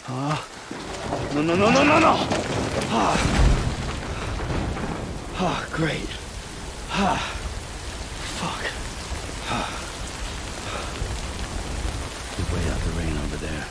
No, no, no, no, no, no! Great. Fuck. We'll wait out the rain over there.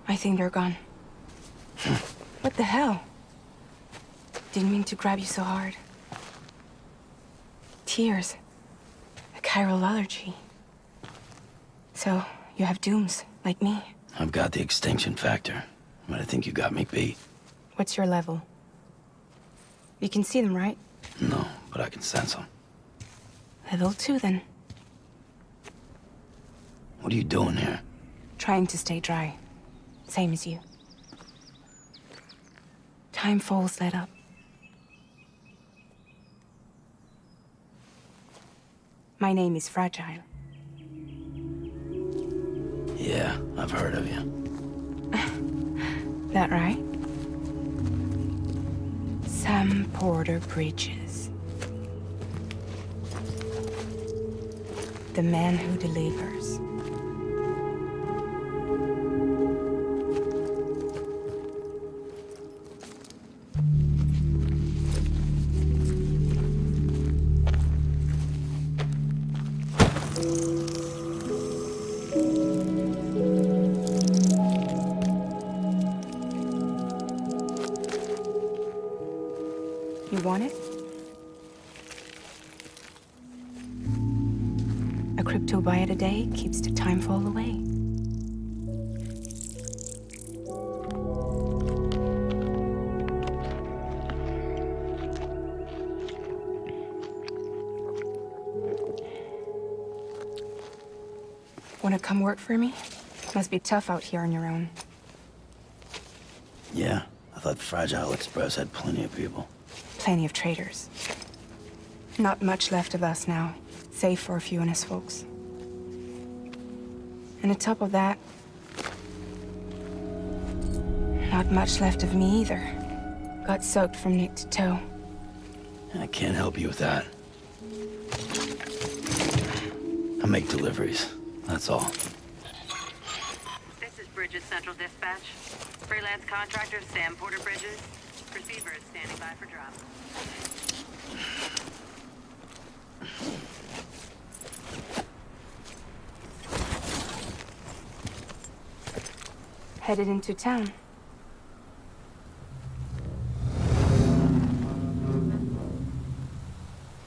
I think they're gone. What the hell? Didn't mean to grab you so hard. Tears. A chiral allergy. So, you have dooms, like me. I've got the extinction factor, but I think you got me beat. What's your level? You can see them, right? No, but I can sense them. Level 2, then. What are you doing here? Trying to stay dry. Same as you. Time falls let up. My name is Fragile. Yeah, I've heard of you. That right? Sam Porter Bridges. The man who delivers. You want it? A crypto byte a day keeps the time fall away. Wanna come work for me? Must be tough out here on your own. Yeah, I thought Fragile Express had plenty of people. Plenty of traitors. Not much left of us now, save for a few honest folks. And on top of that, not much left of me either. Got soaked from neck to toe. I can't help you with that. I make deliveries, that's all. This is Bridges Central Dispatch. Freelance contractor Sam Porter Bridges. Receiver is standing by for drop. Headed into town.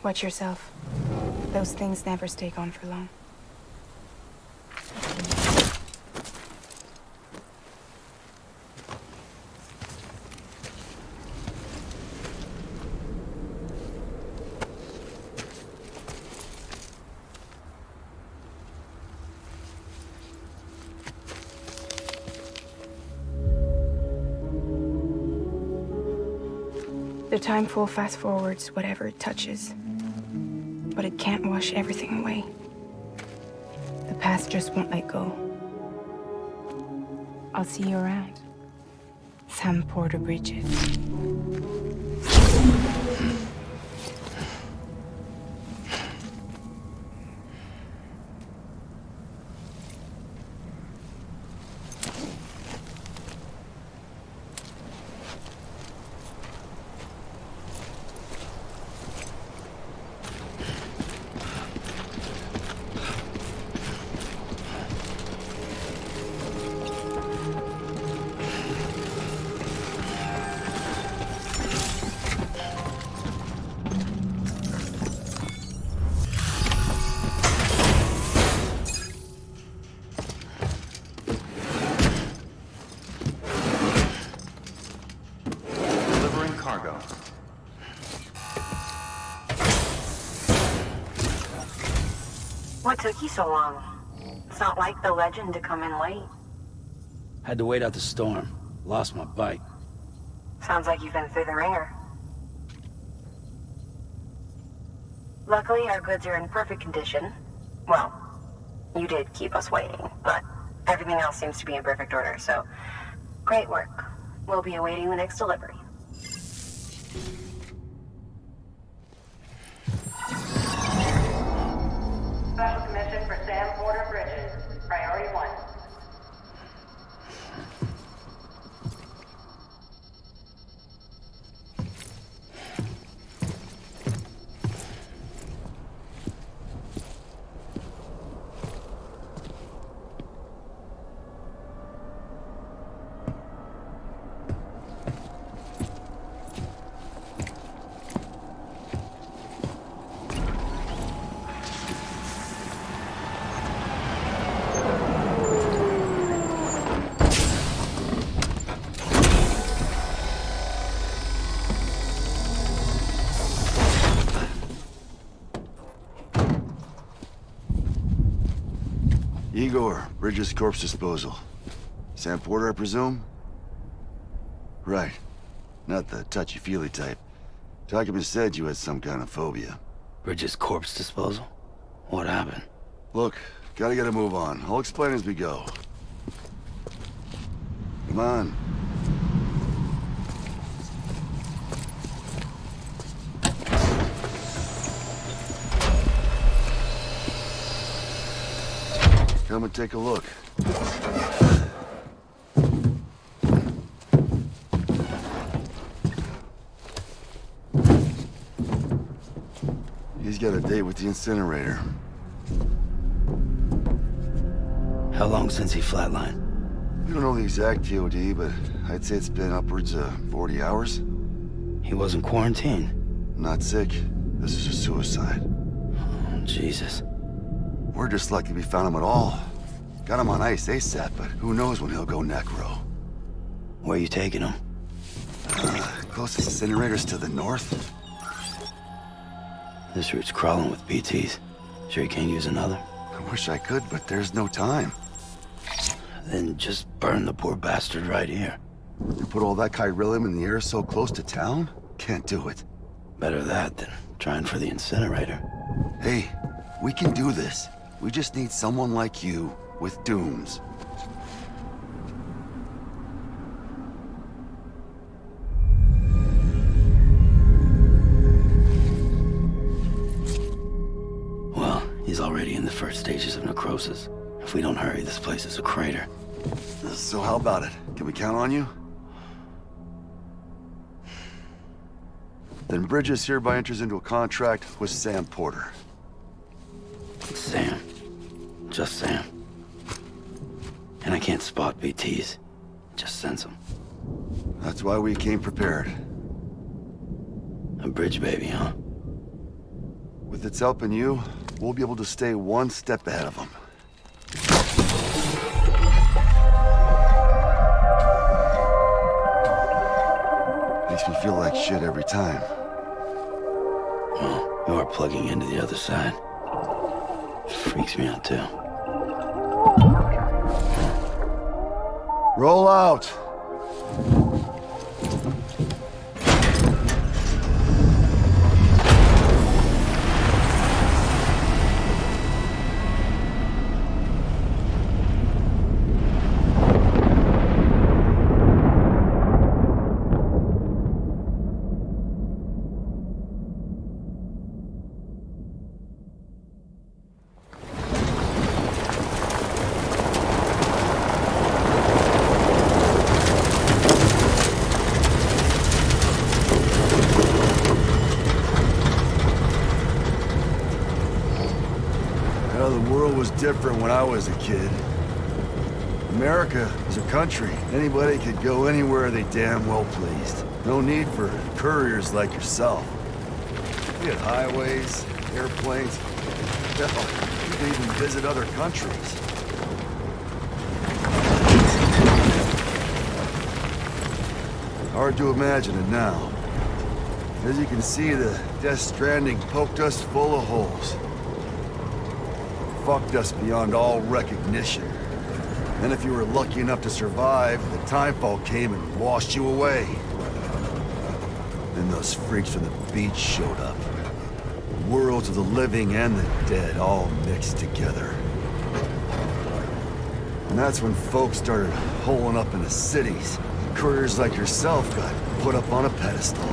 Watch yourself. Those things never stay gone for long. The time fall fast forwards whatever it touches. But it can't wash everything away. The past just won't let go. I'll see you around. Sam Porter Bridges. What took you so long? It's not like the legend to come in late. Had to wait out the storm. Lost my bike. Sounds like you've been through the ringer. Luckily, our goods are in perfect condition. Well, you did keep us waiting, but everything else seems to be in perfect order, so great work. We'll be awaiting the next delivery. Special commission for Sam Porter Bridges. Priority 1. Sure, Bridges corpse disposal. Sam Porter, I presume? Right. Not the touchy-feely type. Document said you had some kind of phobia. Bridges corpse disposal? What happened? Look, gotta get a move on. I'll explain as we go. Come on. Come and take a look. He's got a date with the incinerator. How long since he flatlined? We don't know the exact TOD, but I'd say it's been upwards of 40 hours. He wasn't quarantined. Not sick. This is a suicide. Oh, Jesus. We're just lucky we found him at all. Got him on ice ASAP, but who knows when he'll go necro. Where you taking him? Closest incinerator's to the north. This route's crawling with BTs. Sure you can't use another? I wish I could, but there's no time. Then just burn the poor bastard right here. You put all that chiralium in the air so close to town? Can't do it. Better that than trying for the incinerator. Hey, we can do this. We just need someone like you with dooms. Well, he's already in the first stages of necrosis. If we don't hurry, this place is a crater. So how about it? Can we count on you? Then Bridges hereby enters into a contract with Sam Porter. Sam. Just Sam. And I can't spot BTs. Just sense them. That's why we came prepared. A bridge baby, huh? With its help and you, we'll be able to stay one step ahead of them. Makes me feel like shit every time. Well, you are plugging into the other side. Freaks me out, too. Roll out! The world was different when I was a kid. America was a country. Anybody could go anywhere they damn well pleased. No need for couriers like yourself. We had highways, airplanes. Hell, you could even visit other countries. Hard to imagine it now. As you can see, the Death Stranding poked us full of holes. Fucked us beyond all recognition. And if you were lucky enough to survive, the timefall came and washed you away. Then those freaks from the beach showed up. Worlds of the living and the dead all mixed together. And that's when folks started holing up into cities. Couriers like yourself got put up on a pedestal.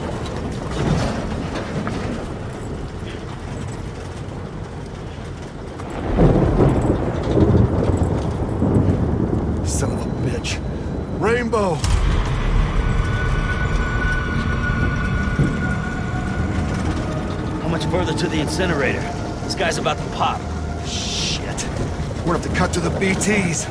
Son of a bitch. Rainbow! How much further to the incinerator? This guy's about to pop. Shit. We're gonna have to cut to the BTs.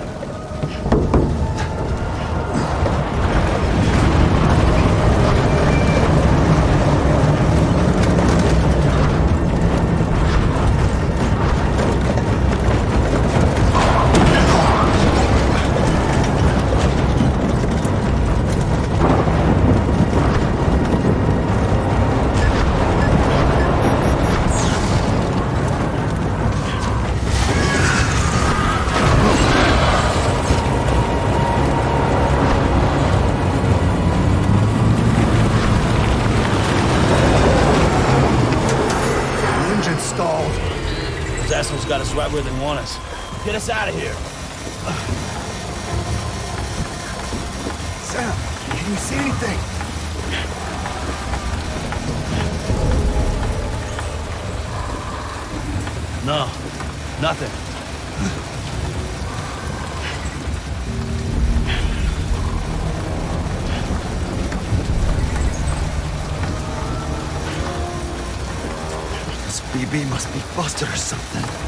where they want us. Get us out of here. Sam, can you see anything? No, nothing. This BB must be busted or something.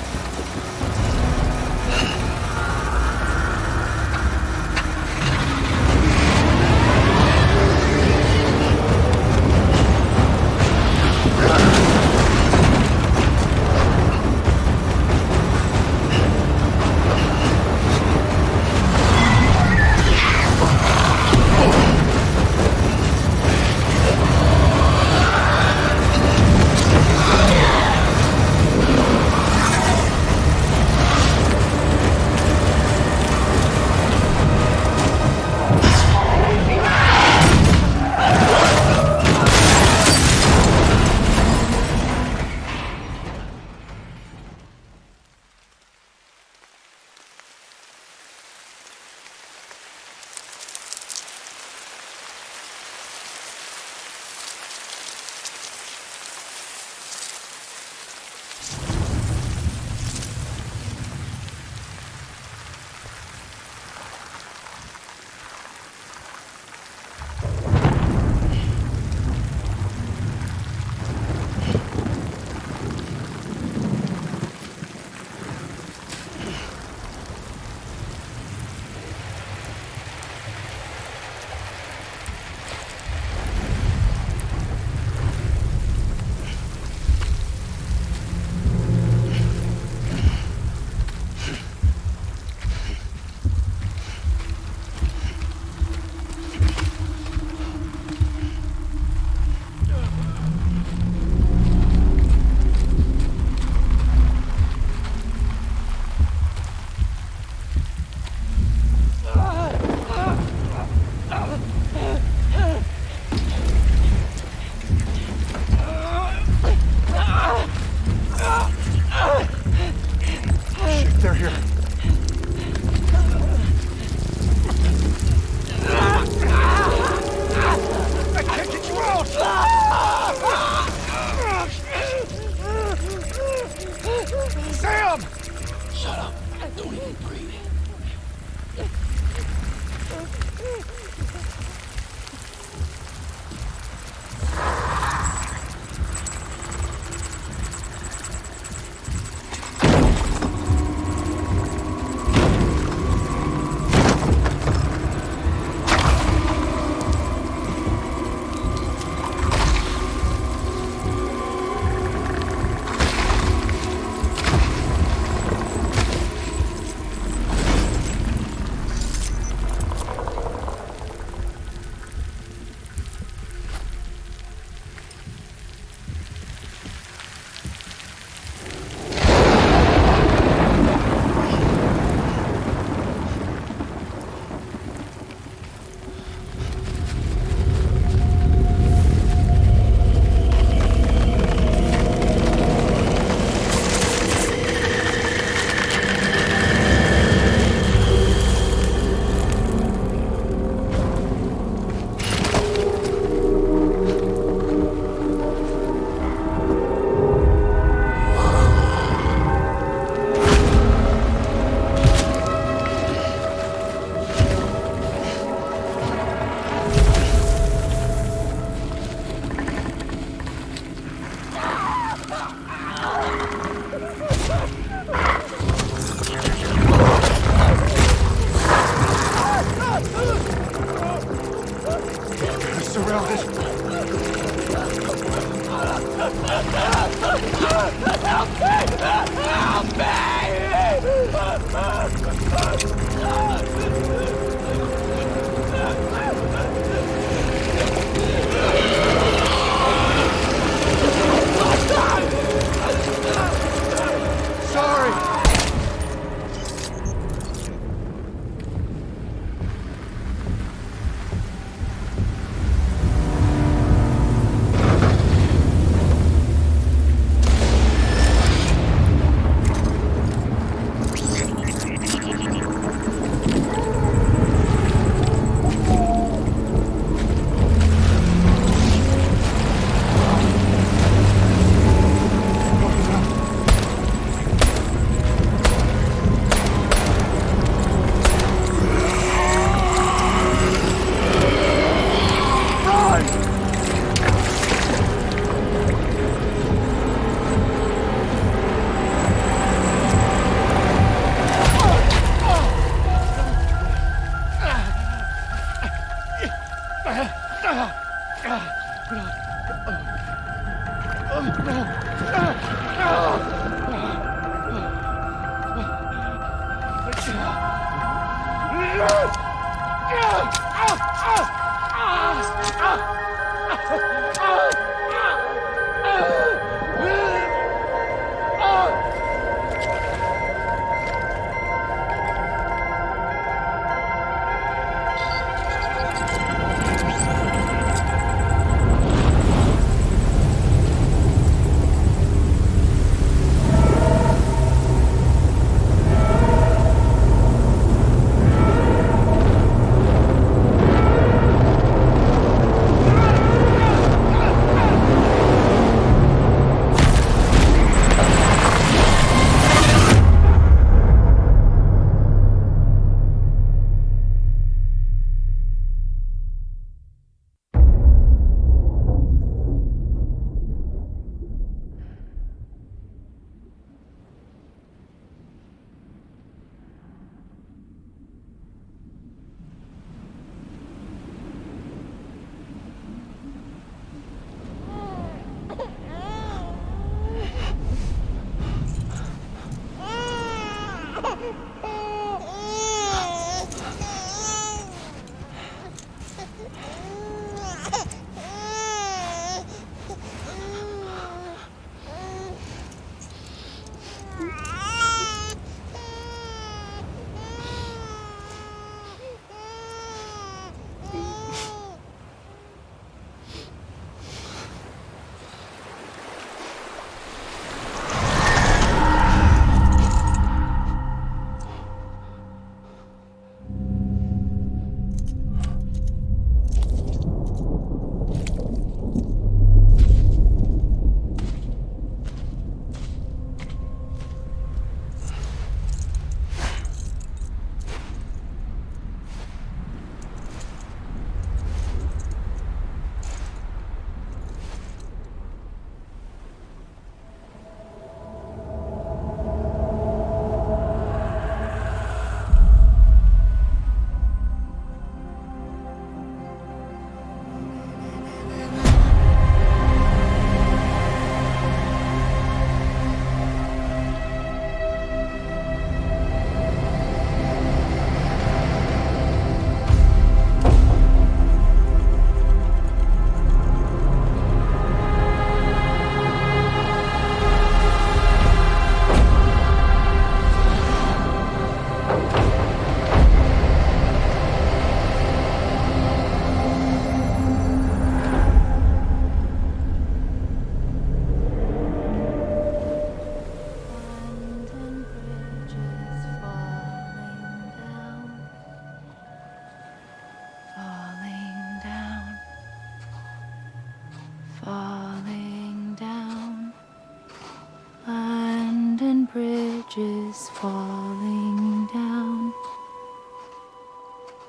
bridges falling down,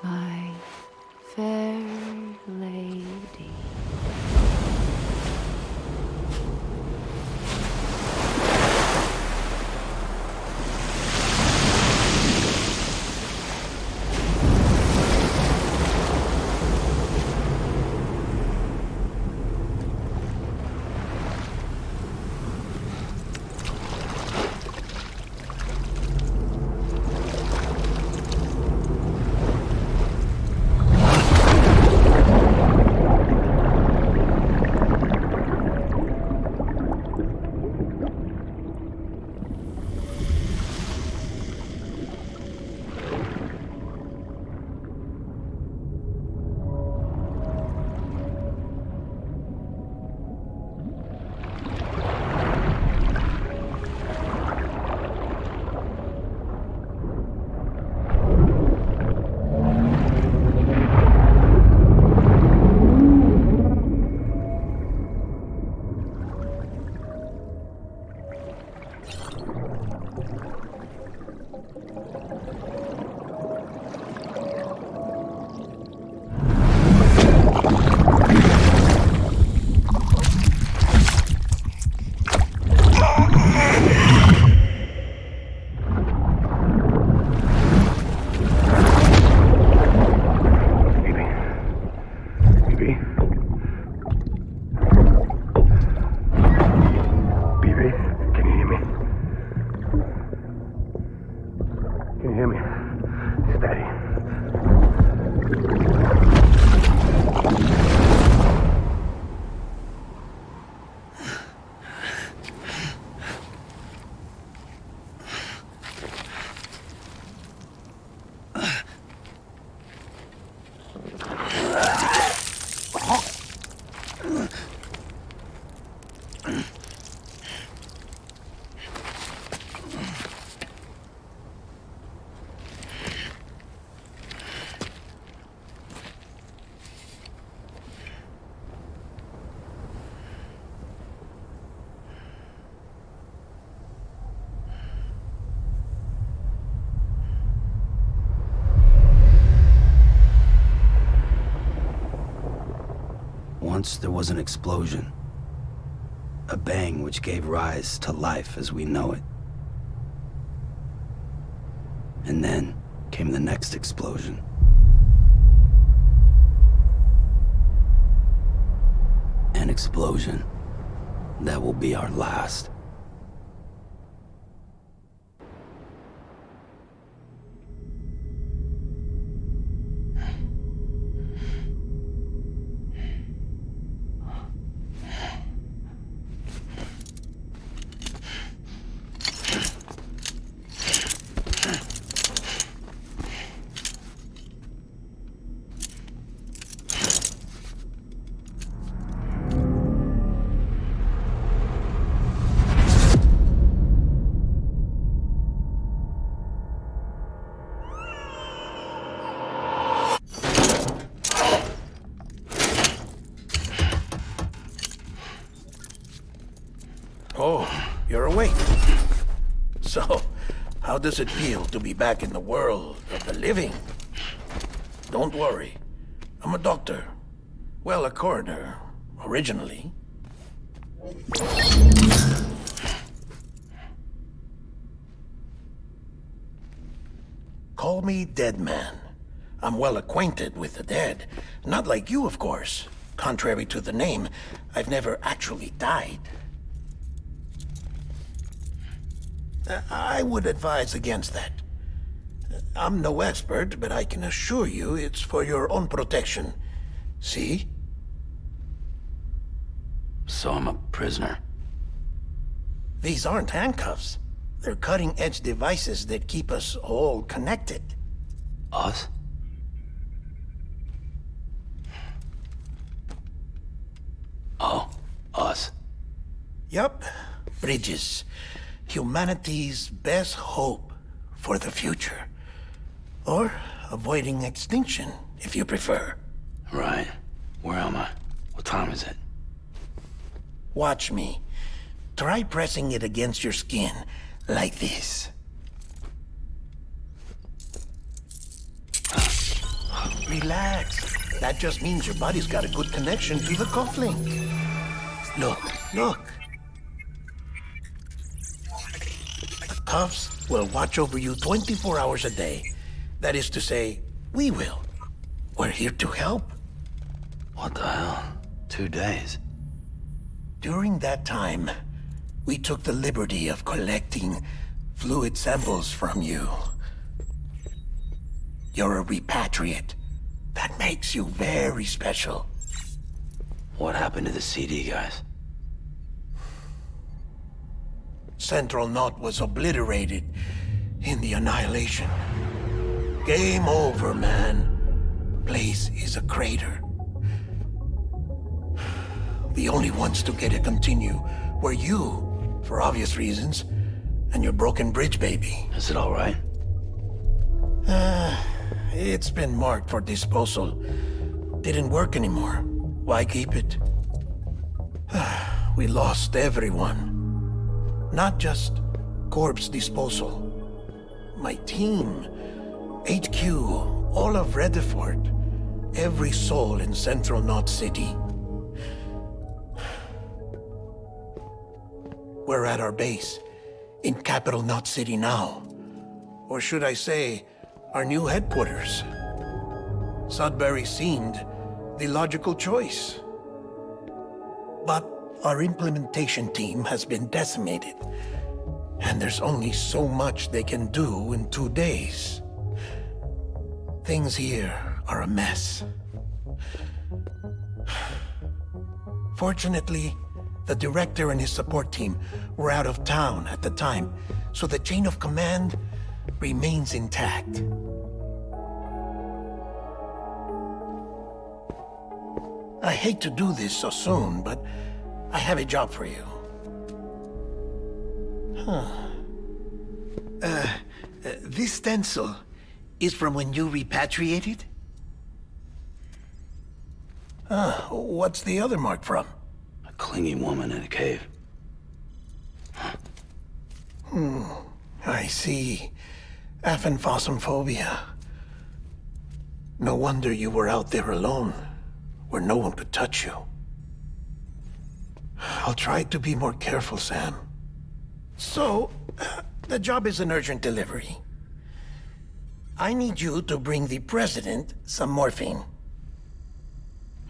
my fair lady. Can you hear me? It's Daddy. Once there was an explosion. A bang which gave rise to life as we know it. And then came the next explosion. An explosion that will be our last. Oh, you're awake. So, how does it feel to be back in the world of the living? Don't worry. I'm a doctor. Well, a coroner, originally. Call me Dead Man. I'm well acquainted with the dead. Not like you, of course. Contrary to the name, I've never actually died. I would advise against that. I'm no expert, but I can assure you it's for your own protection. See? So I'm a prisoner. These aren't handcuffs. They're cutting-edge devices that keep us all connected. Us? Oh, us. Yup. Bridges. Humanity's best hope for the future. Or avoiding extinction, if you prefer. Right. Where am I? What time is it? Watch me. Try pressing it against your skin, like this. Relax. That just means your body's got a good connection to the cufflink. Look, look. The cuffs will watch over you 24 hours a day. That is to say, we will. We're here to help. What the hell? 2 days? During that time, we took the liberty of collecting fluid samples from you. You're a repatriate. That makes you very special. What happened to the CD guys? Central Knot was obliterated in the Annihilation. Game over, man. Place is a crater. The only ones to get to continue were you, for obvious reasons, and your broken bridge baby. Is it all right? It's been marked for disposal. Didn't work anymore. Why keep it? We lost everyone. Not just corpse disposal. My team, HQ, all of Redford, every soul in Central Knot City. We're at our base, in Capital Knot City now. Or should I say, our new headquarters. Sudbury seemed the logical choice. But our implementation team has been decimated, and there's only so much they can do in 2 days. Things here are a mess. Fortunately, the director and his support team were out of town at the time, so the chain of command remains intact. I hate to do this so soon, but I have a job for you. This stencil is from when you repatriated? What's the other mark from? A clingy woman in a cave. I see. Aphanphosmphobia. No wonder you were out there alone, where no one could touch you. I'll try to be more careful, Sam. So, the job is an urgent delivery. I need you to bring the president some morphine.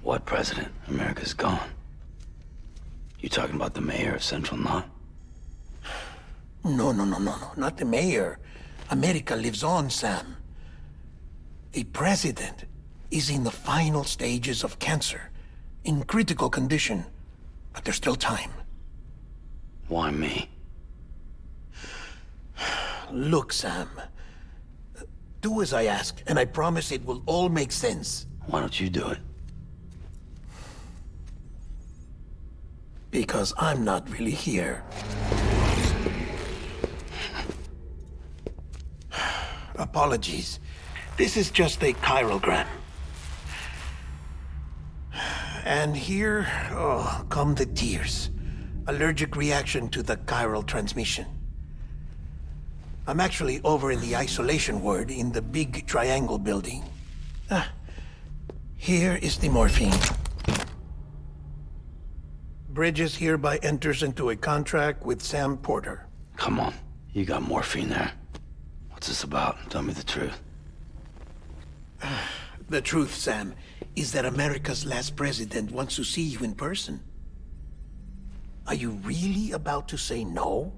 What president? America's gone. You talking about the mayor of Central Knot? No, not the mayor. America lives on, Sam. The president is in the final stages of cancer, in critical condition, but there's still time. Why me? Look, Sam. Do as I ask, and I promise it will all make sense. Why don't you do it? Because I'm not really here. Apologies. This is just a chiralgram. And here, come the tears. Allergic reaction to the chiral transmission. I'm actually over in the isolation ward in the big triangle building. Here is the morphine. Bridges hereby enters into a contract with Sam Porter. Come on. You got morphine there. What's this about? Tell me the truth. The truth, Sam, is that America's last president wants to see you in person. Are you really about to say no?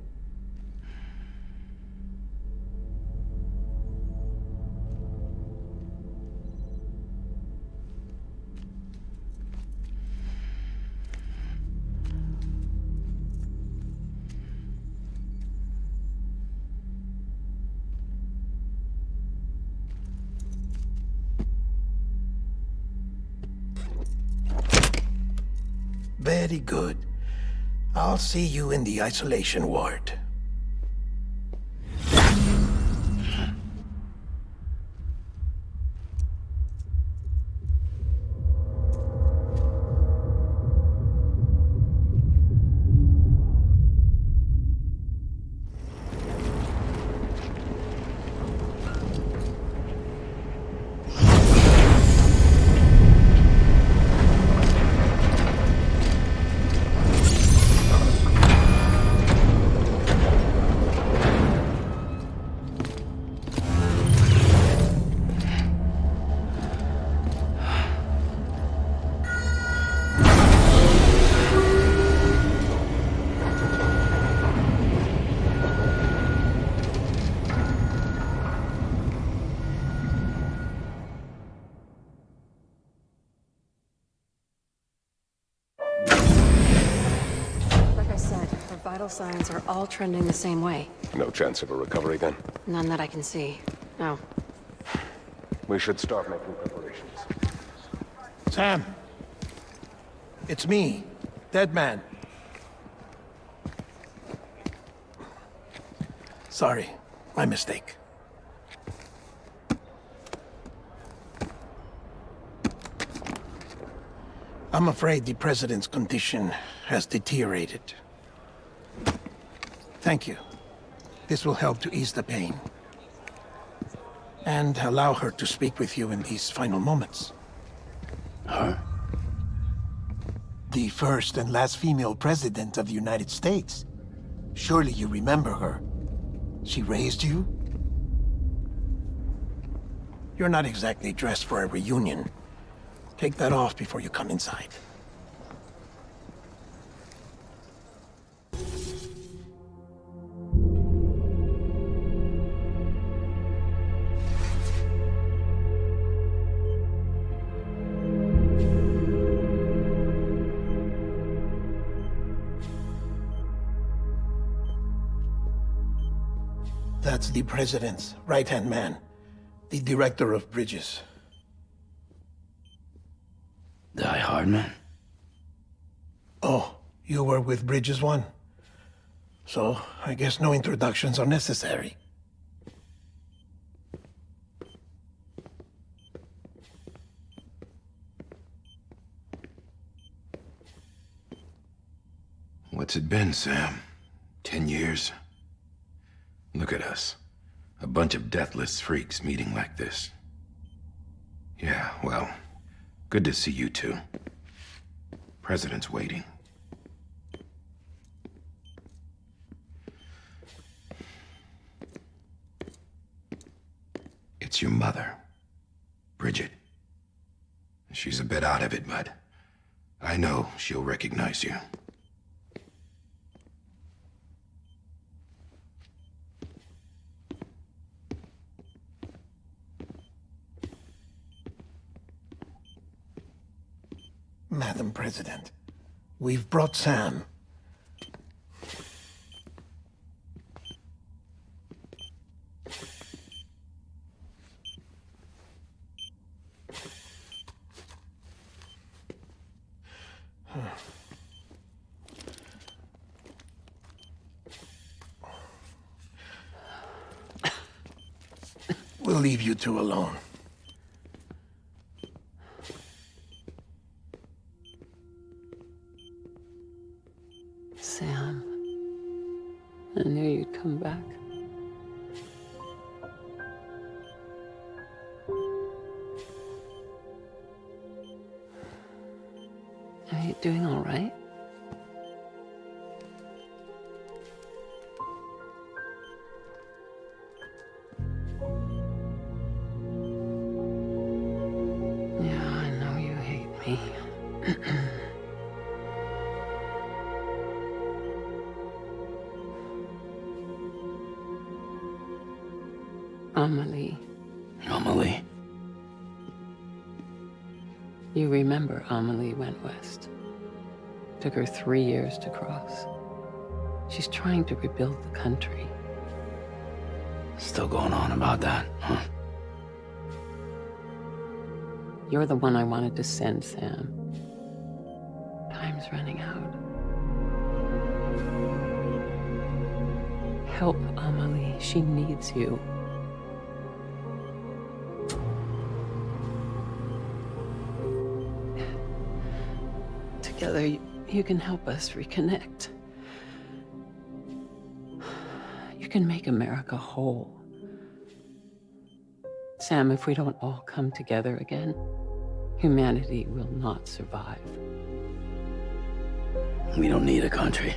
Very good. I'll see you in the isolation ward. Vital signs are all trending the same way. No chance of a recovery then? None that I can see. No. We should start making preparations. Sam. It's me, Dead Man. Sorry, my mistake. I'm afraid the president's condition has deteriorated. Thank you. This will help to ease the pain. And allow her to speak with you in these final moments. Her? The first and last female president of the United States. Surely you remember her. She raised you? You're not exactly dressed for a reunion. Take that off before you come inside. That's the president's right-hand man, the director of bridges. Die Hardman? Oh, you were with Bridges 1? So, I guess no introductions are necessary. What's it been, Sam? 10 years? Look at us. A bunch of deathless freaks meeting like this. Yeah, well, good to see you two. President's waiting. It's your mother, Bridget. She's a bit out of it, but I know she'll recognize you. Madam President, we've brought Sam. We'll leave you two alone. Sam, I knew you'd come back. Are you doing all right? Yeah, I know you hate me. Amelie. Amelie? You remember Amelie went west. Took her 3 years to cross. She's trying to rebuild the country. Still going on about that, huh? You're the one I wanted to send, Sam. Time's running out. Help Amelie. She needs you. Together, you can help us reconnect. You can make America whole. Sam, if we don't all come together again, humanity will not survive. We don't need a country.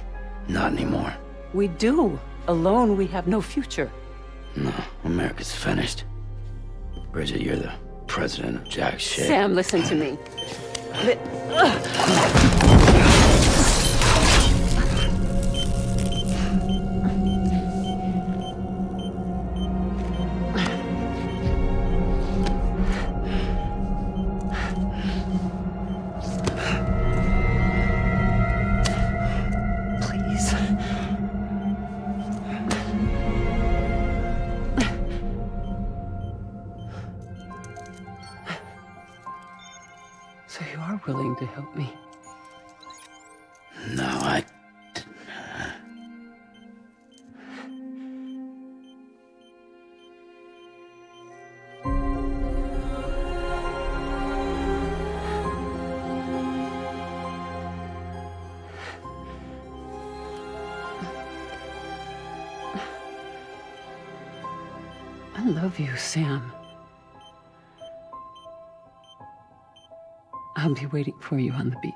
Not anymore. We do. Alone, we have no future. No, America's finished. Bridget, you're the president of jack shit. Sam, listen to me. So you are willing to help me? No, I love you, Sam. I'll be waiting for you on the beach.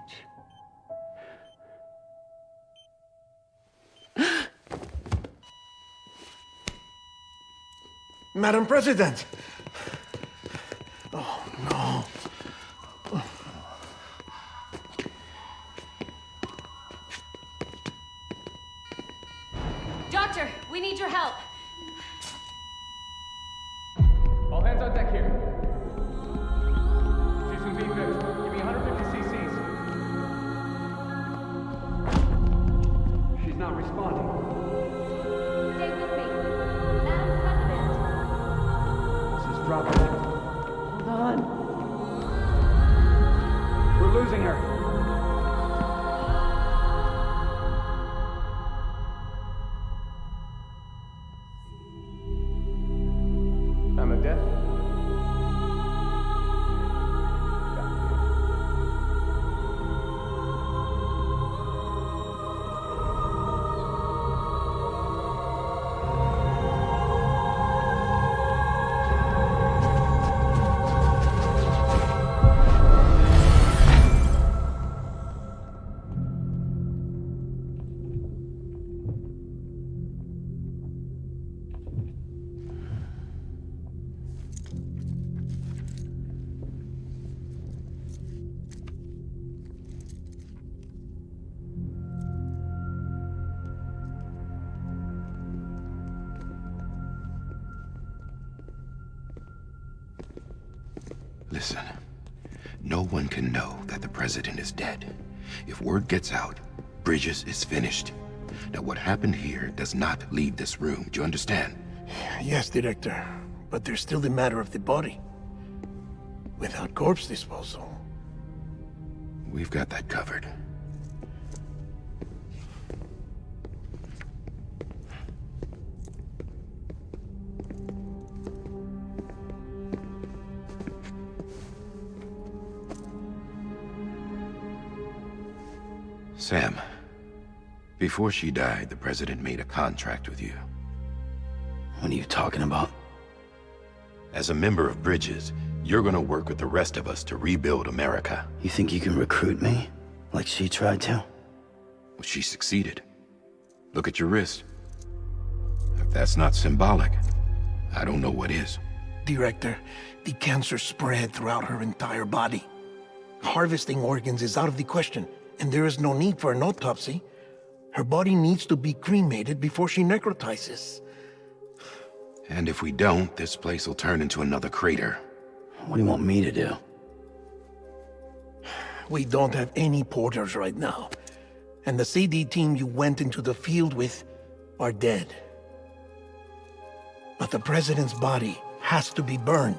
Madam President! Oh, no. Doctor, we need your help. All hands on deck here. Season B fixed. Give me 150 cc's. She's not responding. Stay with me. Madam President. Listen, no one can know that the president is dead. If word gets out, Bridges is finished. Now, what happened here does not leave this room. Do you understand? Yes, Director. But there's still the matter of the body. Without corpse disposal. We've got that covered. Sam, before she died, the president made a contract with you. What are you talking about? As a member of Bridges, you're gonna work with the rest of us to rebuild America. You think you can recruit me? Like she tried to? Well, she succeeded. Look at your wrist. If that's not symbolic, I don't know what is. Director, the cancer spread throughout her entire body. Harvesting organs is out of the question, and there is no need for an autopsy. Her body needs to be cremated before she necrotizes. And if we don't, this place will turn into another crater. What do you want me to do? We don't have any porters right now. And the CD team you went into the field with are dead. But the president's body has to be burned.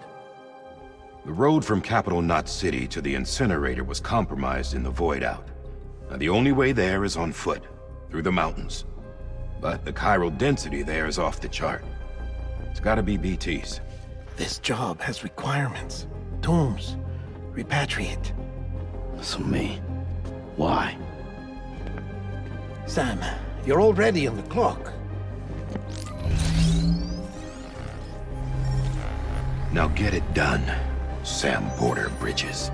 The road from Capital Knot City to the incinerator was compromised in the void out. Now, the only way there is on foot, through the mountains. But the chiral density there is off the chart. It's gotta be BTs. This job has requirements. Tombs. Repatriate. So me? Why? Sam, you're already on the clock. Now get it done, Sam Porter Bridges.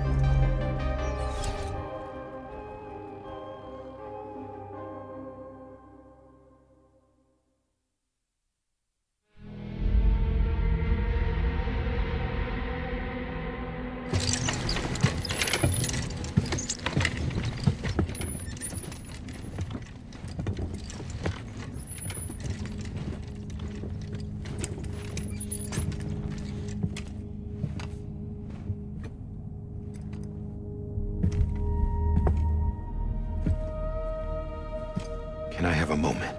Can I have a moment?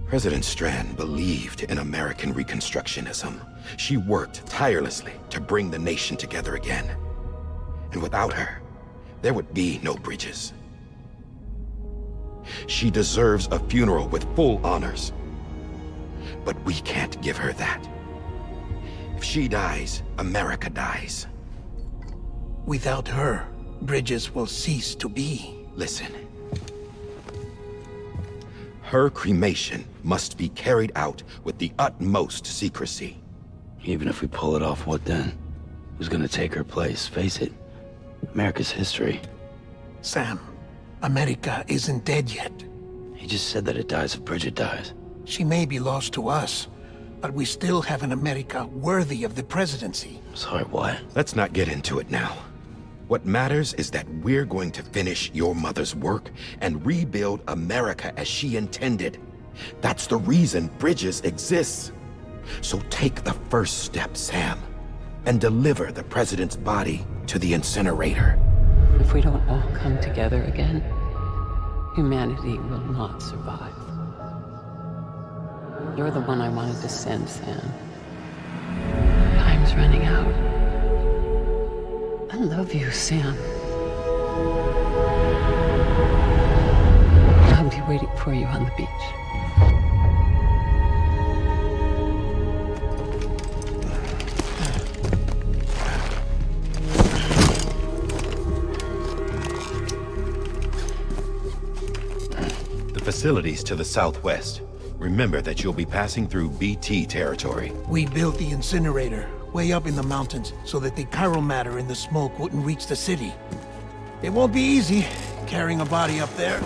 President Strand believed in American Reconstructionism. She worked tirelessly to bring the nation together again. And without her, there would be no Bridges. She deserves a funeral with full honors. But we can't give her that. If she dies, America dies. Without her, Bridges will cease to be. Listen. Her cremation must be carried out with the utmost secrecy. Even if we pull it off, what then? Who's gonna take her place? Face it, America's history. Sam, America isn't dead yet. He just said that it dies if Bridget dies. She may be lost to us, but we still have an America worthy of the presidency. Sorry, what? Let's not get into it now. What matters is that we're going to finish your mother's work and rebuild America as she intended. That's the reason Bridges exists. So take the first step, Sam, and deliver the president's body to the incinerator. If we don't all come together again, humanity will not survive. You're the one I wanted to send, Sam. Time's running out. I love you, Sam. I'll be waiting for you on the beach. The facilities to the southwest. Remember that you'll be passing through BT territory. We built the incinerator way up in the mountains so that the chiral matter in the smoke wouldn't reach the city. It won't be easy carrying a body up there.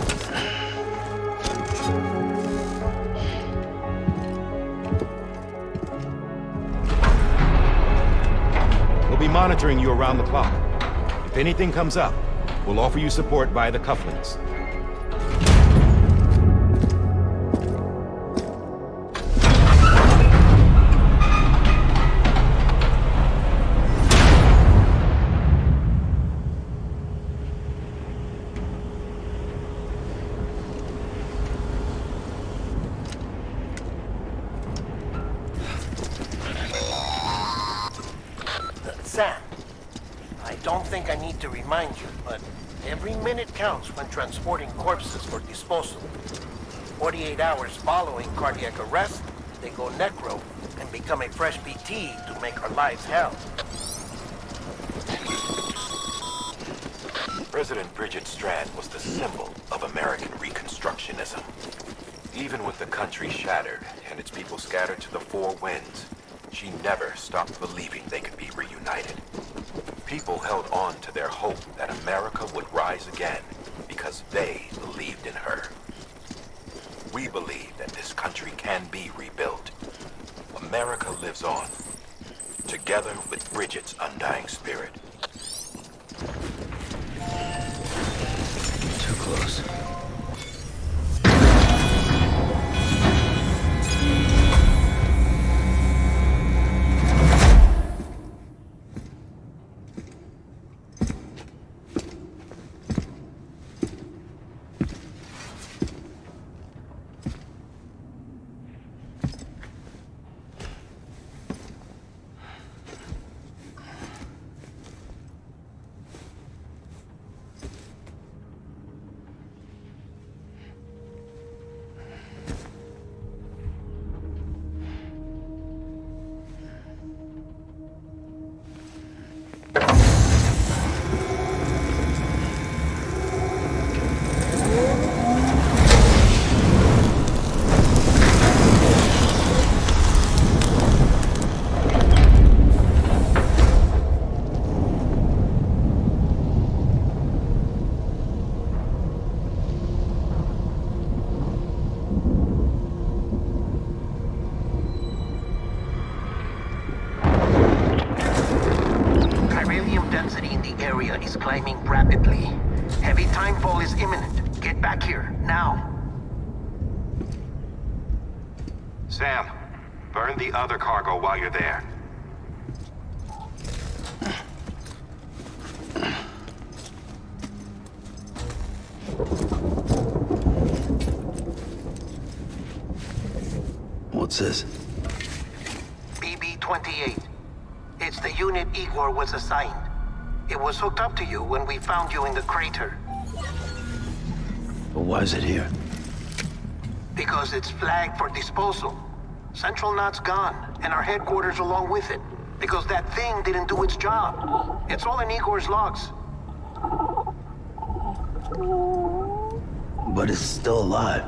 We'll be monitoring you around the clock. If anything comes up, we'll offer you support via the cufflinks. Sam, I don't think I need to remind you, but every minute counts when transporting corpses for disposal. 48 hours following cardiac arrest, they go necro and become a fresh PT to make our lives hell. President Bridget Strand was the symbol of American Reconstructionism. Even with the country shattered and its people scattered to the four winds, she never stopped believing they could be reunited. People held on to their hope that America would rise again because they believed in her. We believe that this country can be rebuilt. America lives on, together with Bridget's undying spirit. Too close. Density in the area is climbing rapidly. Heavy timefall is imminent. Get back here, now. Sam, burn the other cargo while you're there. What's this? BB-28. It's the unit Igor was assigned. It was hooked up to you when we found you in the crater. But why is it here? Because it's flagged for disposal. Central Knot's gone, and our headquarters along with it. Because that thing didn't do its job. It's all in Igor's logs. But it's still alive.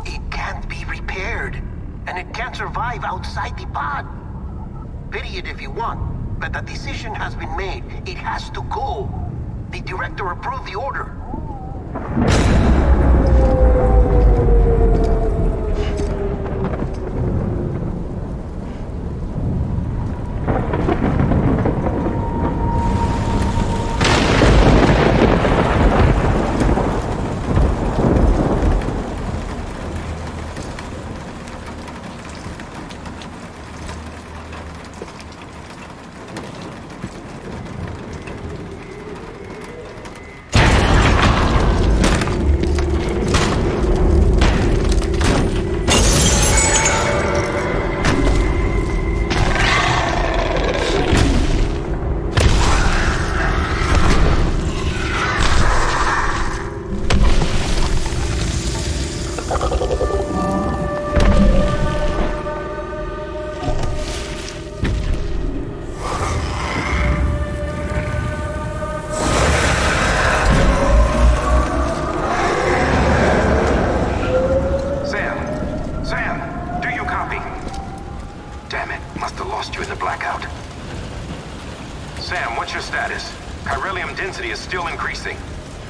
It can't be repaired, and it can't survive outside the pod. Pity it if you want, but the decision has been made. It has to go. The director approved the order.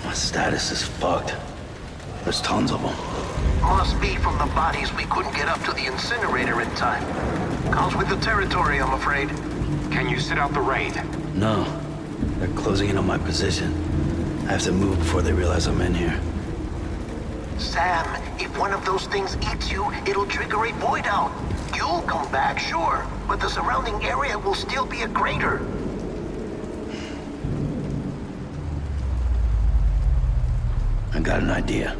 My status is fucked. There's tons of them. Must be from the bodies we couldn't get up to the incinerator in time. Comes with the territory, I'm afraid. Can you sit out the rain? No. They're closing in on my position. I have to move before they realize I'm in here. Sam, if one of those things eats you, it'll trigger a void out. You'll come back, sure, but the surrounding area will still be a crater. I got an idea.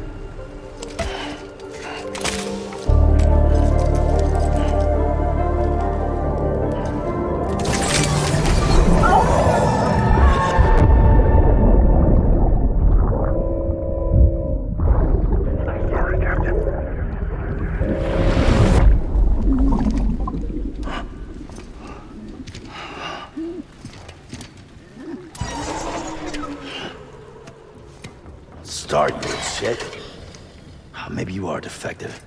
start, you little shit. Maybe you are defective.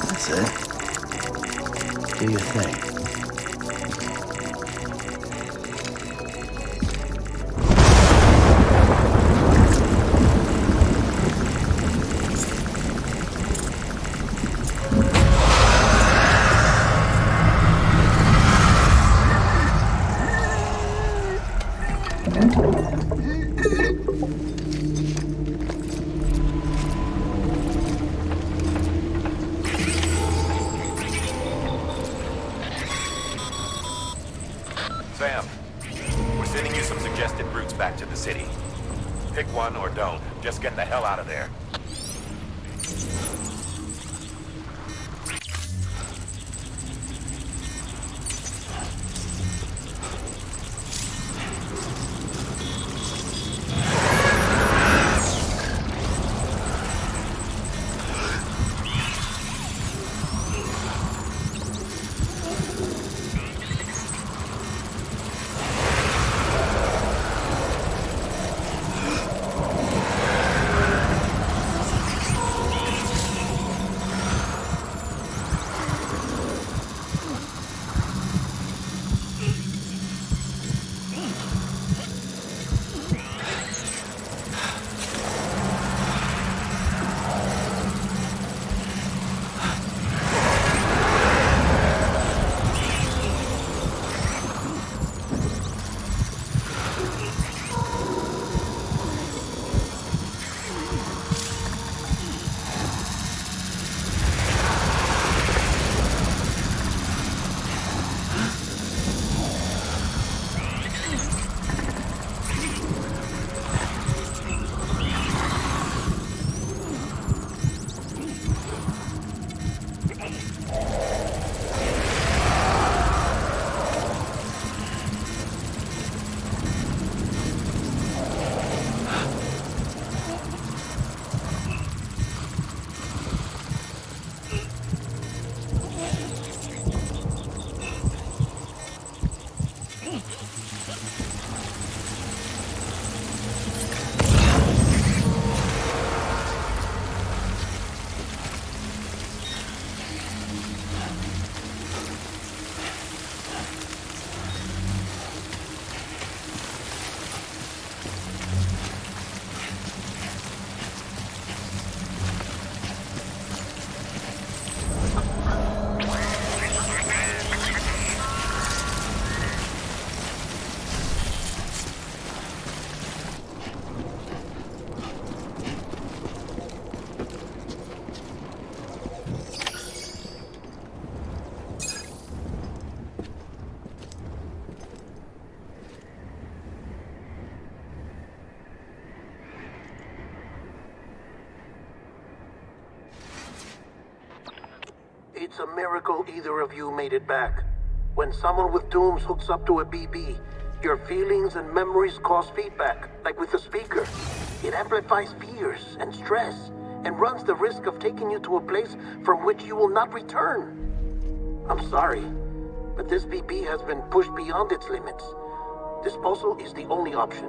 That's it. Do your thing. Sam, we're sending you some suggested routes back to the city. Pick one or don't. Just get the hell out of there. It's a miracle either of you made it back. When someone with dooms hooks up to a BB, your feelings and memories cause feedback, like with the speaker. It amplifies fears and stress, and runs the risk of taking you to a place from which you will not return. I'm sorry, but this BB has been pushed beyond its limits. Disposal is the only option.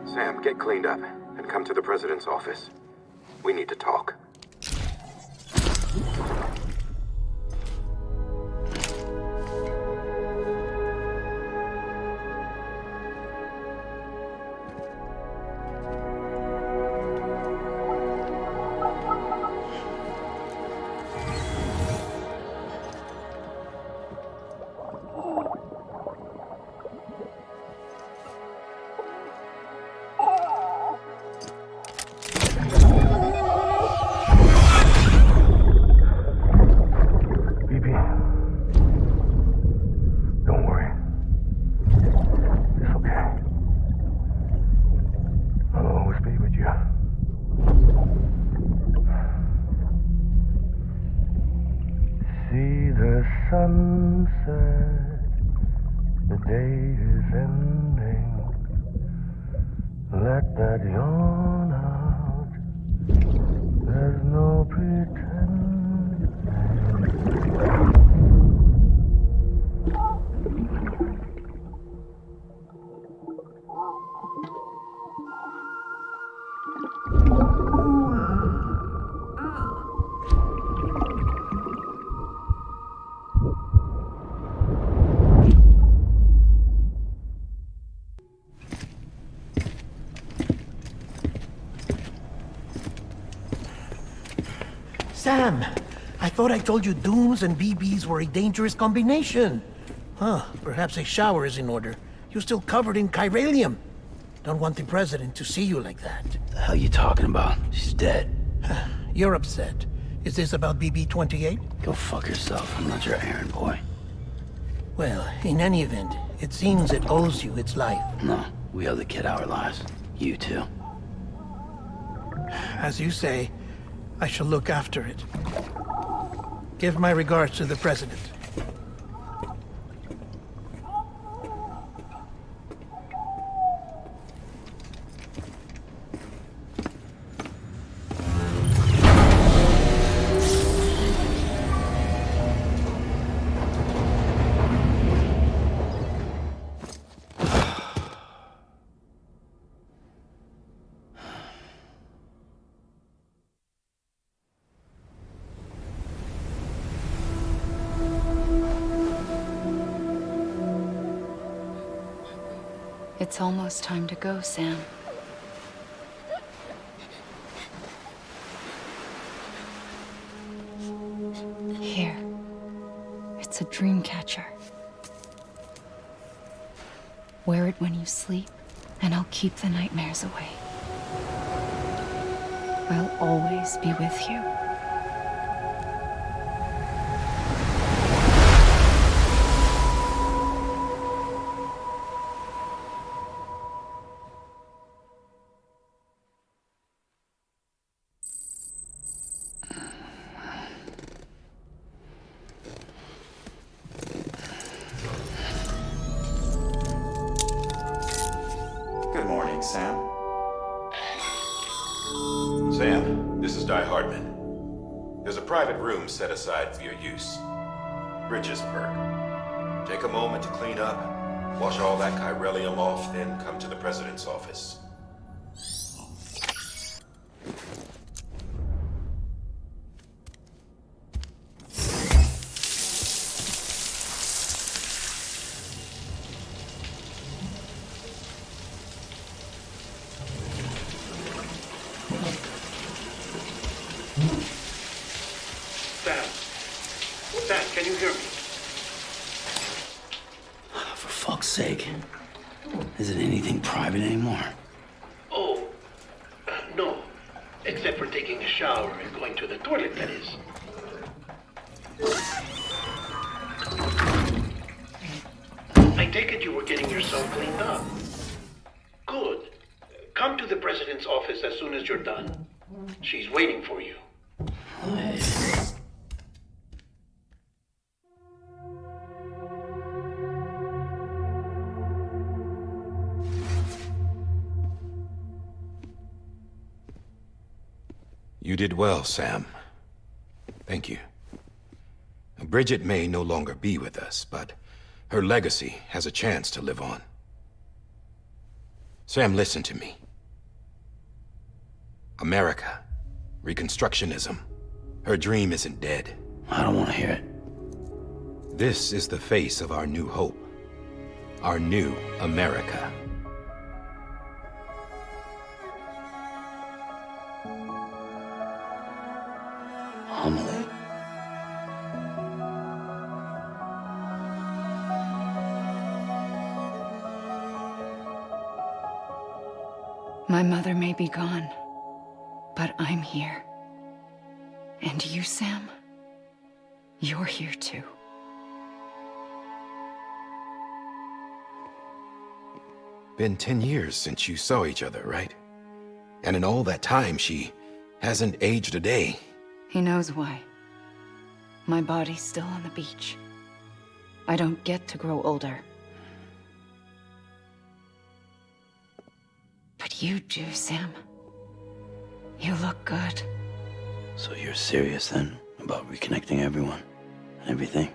Sam, get cleaned up and come to the president's office. We need to talk. Sunset, the day is ending. Let that yawn out. There's no peace. Sam, I thought I told you dooms and BBs were a dangerous combination. Huh, perhaps a shower is in order. You're still covered in chiralium. Don't want the president to see you like that. The hell you talking about? She's dead. You're upset. Is this about BB-28? Go fuck yourself. I'm not your errand boy. Well, in any event, it seems it owes you its life. No, we owe the kid our lives. You too. As you say, I shall look after it. Give my regards to the president. It's almost time to go, Sam. Here. It's a dream catcher. Wear it when you sleep, and I'll keep the nightmares away. I'll always be with you. Good morning, Sam. Sam, this is Di Hardman. There's a private room set aside for your use. Bridges perk. Take a moment to clean up, wash all that chiralium off, then come to the president's office. Sam, can you hear me? For fuck's sake. Is it anything private anymore? Oh, no. Except for taking a shower and going to the toilet, that is. I take it you were getting yourself cleaned up. Good. Come to the president's office as soon as you're done. She's waiting for you. You did well, Sam. Thank you. Bridget may no longer be with us, but her legacy has a chance to live on. Sam, listen to me. America, Reconstructionism, her dream isn't dead. I don't want to hear it. This is the face of our new hope. Our new America. Homily. My mother may be gone, but I'm here. And you, Sam? You're here too. Been 10 years since you saw each other, right? And in all that time, she hasn't aged a day. He knows why. My body's still on the beach. I don't get to grow older. But you do, Sam. You look good. So you're serious then about reconnecting everyone and everything?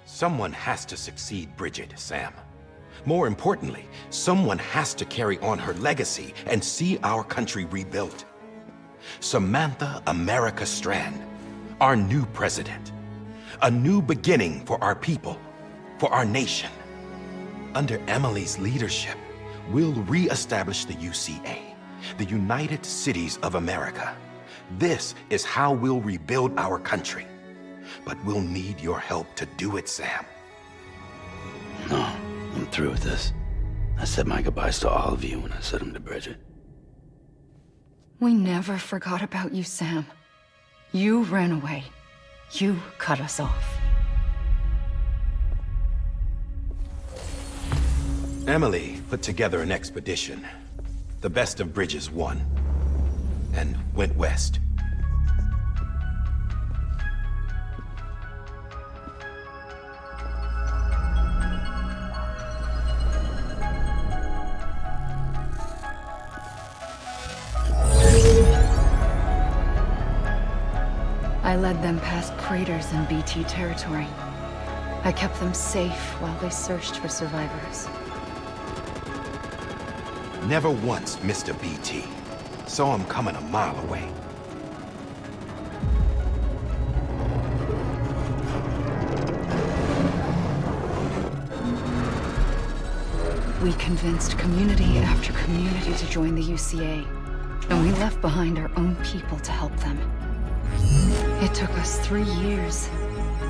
Someone has to succeed Bridget, Sam. More importantly, someone has to carry on her legacy and see our country rebuilt. Samantha America Strand, our new president. A new beginning for our people, for our nation. Under Emily's leadership, we'll re-establish the UCA The United Cities of America. This is how we'll rebuild our country. But we'll need your help to do it, Sam. No, I'm through with this. I said my goodbyes to all of you when I said them to Bridget. We never forgot about you, Sam. You ran away. You cut us off. Emily put together an expedition. The best of Bridges won. And went west. I led them past craters in BT territory. I kept them safe while they searched for survivors. Never once missed a BT. Saw him coming a mile away. We convinced community after community to join the UCA, and we left behind our own people to help them. It took us 3 years,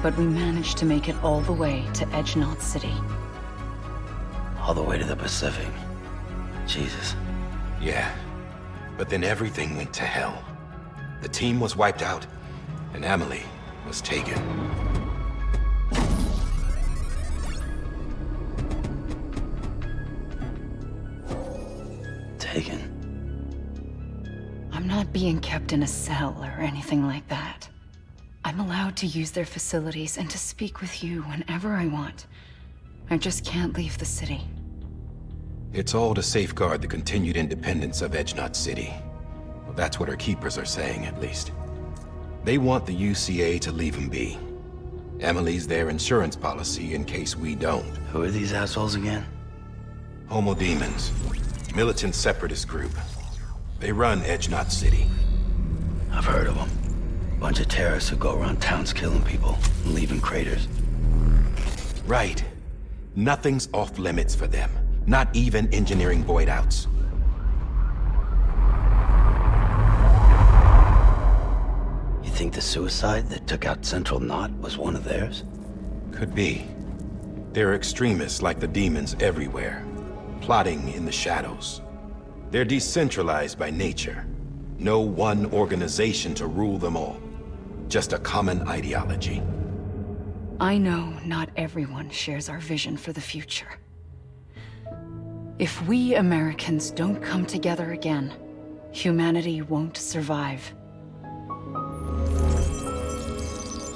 but we managed to make it all the way to Edge-Knot City. All the way to the Pacific. Jesus. Yeah. But then everything went to hell. The team was wiped out, and Emily was taken. Taken? I'm not being kept in a cell or anything like that. I'm allowed to use their facilities and to speak with you whenever I want. I just can't leave the city. It's all to safeguard the continued independence of Edge-Knot City. Well, that's what our keepers are saying, at least. They want the UCA to leave him be. Emily's their insurance policy in case we don't. Who are these assholes again? Homo Demons. Militant separatist group. They run Edge-Knot City. I've heard of them. Bunch of terrorists who go around towns killing people and leaving craters. Right. Nothing's off limits for them. Not even engineering void outs. You think the suicide that took out Central Knot was one of theirs? Could be. There are extremists like the demons everywhere, plotting in the shadows. They're decentralized by nature. No one organization to rule them all. Just a common ideology. I know not everyone shares our vision for the future. If we Americans don't come together again, humanity won't survive.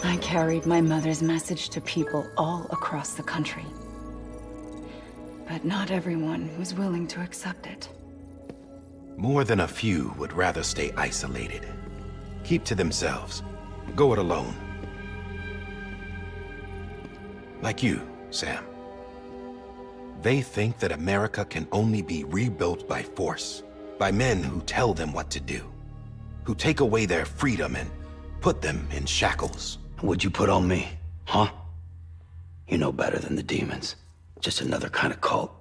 I carried my mother's message to people all across the country. But not everyone was willing to accept it. More than a few would rather stay isolated. Keep to themselves. Go it alone. Like you, Sam. They think that America can only be rebuilt by force, by men who tell them what to do, who take away their freedom and put them in shackles. What'd you put on me, huh? You know better than the demons. Just another kind of cult.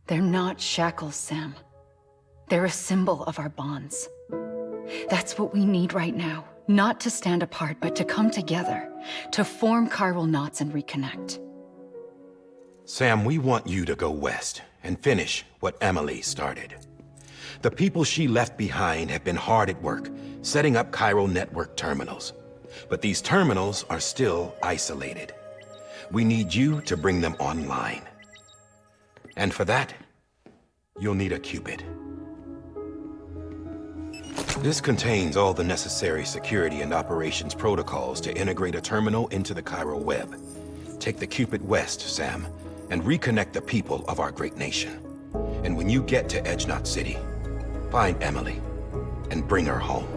They're not shackles, Sam. They're a symbol of our bonds. That's what we need right now. Not to stand apart, but to come together, to form chiral knots and reconnect. Sam, we want you to go west and finish what Emily started. The people she left behind have been hard at work, setting up chiral network terminals. But these terminals are still isolated. We need you to bring them online. And for that, you'll need a Cupid. This contains all the necessary security and operations protocols to integrate a terminal into the chiral web. Take the Cupid west, Sam, and reconnect the people of our great nation. And when you get to Edge-Knot City, find Emily and bring her home.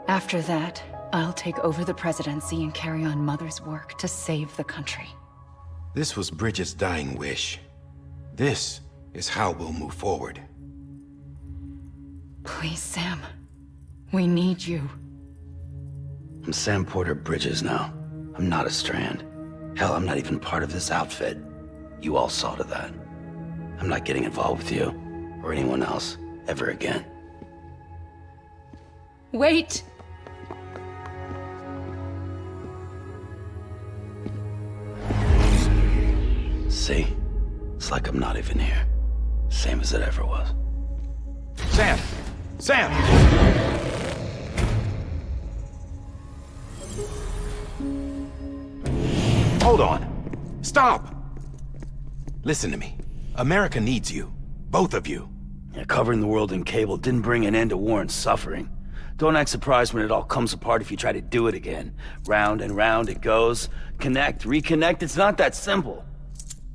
After that, I'll take over the presidency and carry on Mother's work to save the country. This was Bridget's dying wish. This is how we'll move forward. Please, Sam. We need you. I'm Sam Porter Bridges now. I'm not a Strand. Hell, I'm not even part of this outfit. You all saw to that. I'm not getting involved with you, or anyone else, ever again. Wait! See? It's like I'm not even here. Same as it ever was. Sam! Sam! Hold on. Stop! Listen to me. America needs you. Both of you. Yeah, covering the world in cable didn't bring an end to war and suffering. Don't act surprised when it all comes apart if you try to do it again. Round and round it goes. Connect, reconnect, it's not that simple.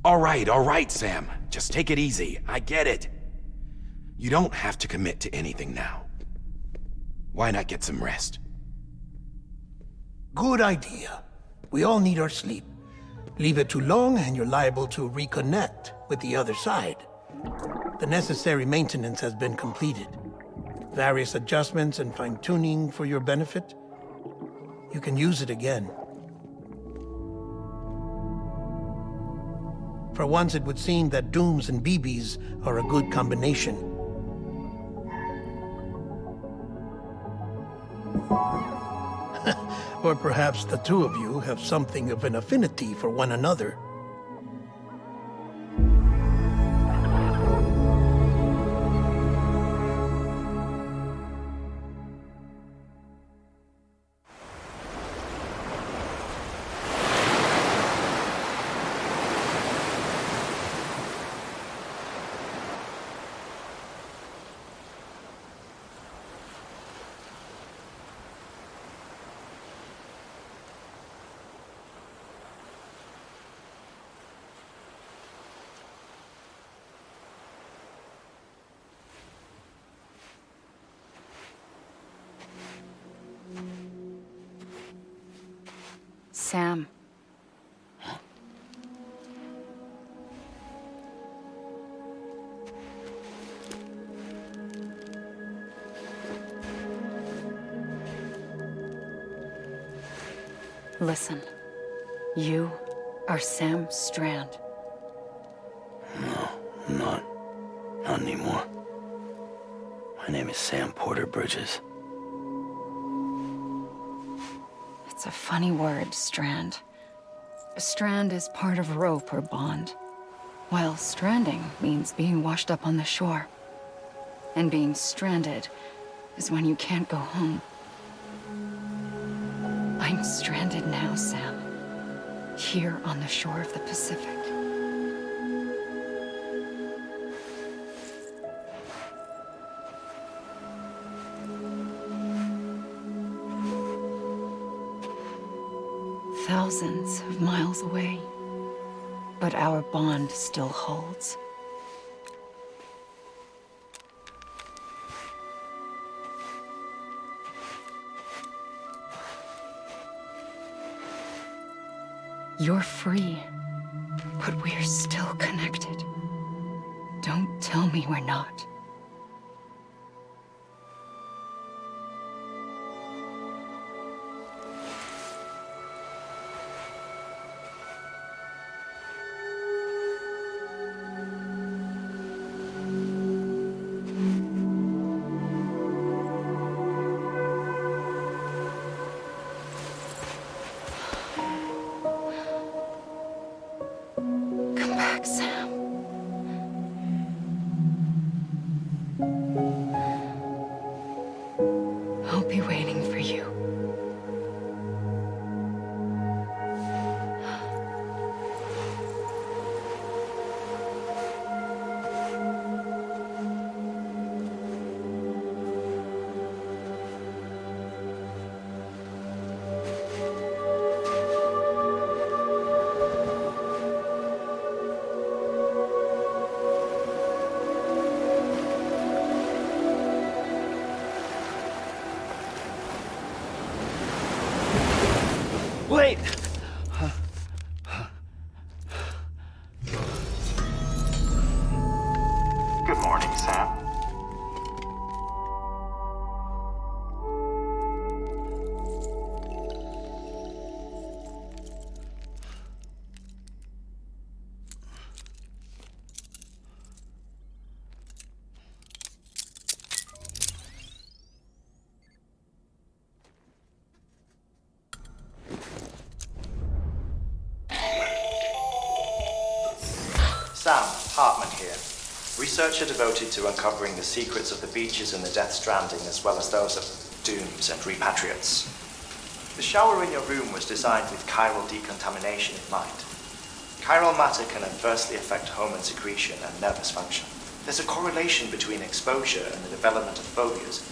All right, Sam. Just take it easy. I get it. You don't have to commit to anything now. Why not get some rest? Good idea. We all need our sleep. Leave it too long and you're liable to reconnect with the other side. The necessary maintenance has been completed. Various adjustments and fine-tuning for your benefit. You can use it again. For once, it would seem that Dooms and BBs are a good combination. Or perhaps the two of you have something of an affinity for one another. Sam. Listen. You are Sam Strand. No, I'm not. Not anymore. My name is Sam Porter Bridges. It's a funny word, strand. A strand is part of rope or bond, while stranding means being washed up on the shore. And being stranded is when you can't go home. I'm stranded now, Sam. Here on the shore of the Pacific. Thousands of miles away, but our bond still holds. You're free, but we're still connected. Don't tell me we're not. Come back, Sam. I'll be waiting for you. Wait! Good morning, Sam. Sam Hartman here, researcher devoted to uncovering the secrets of the beaches in the Death Stranding, as well as those of dooms and repatriates. The shower in your room was designed with chiral decontamination in mind. Chiral matter can adversely affect hormone secretion and nervous function. There's a correlation between exposure and the development of phobias,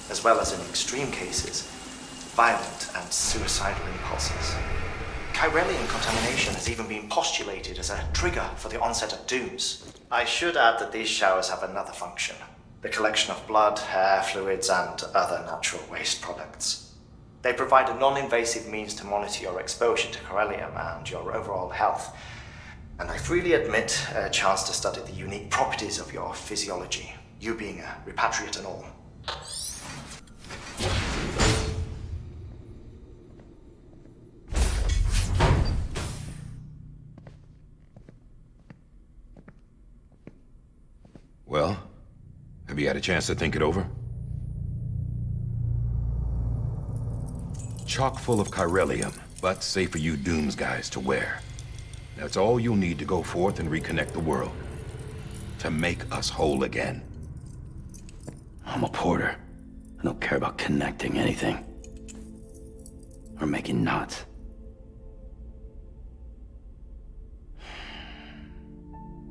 as well as in extreme cases, violent and suicidal impulses. Chiralian contamination has even been postulated as a trigger for the onset of dooms. I should add that these showers have another function: the collection of blood, hair, fluids, and other natural waste products. They provide a non-invasive means to monitor your exposure to chiralium and your overall health, and I freely admit a chance to study the unique properties of your physiology, you being a repatriate and all. Well, have you had a chance to think it over? Chock full of chiralium, but safe for you Dooms guys to wear. That's all you'll need to go forth and reconnect the world. To make us whole again. I'm a porter. I don't care about connecting anything. Or making knots.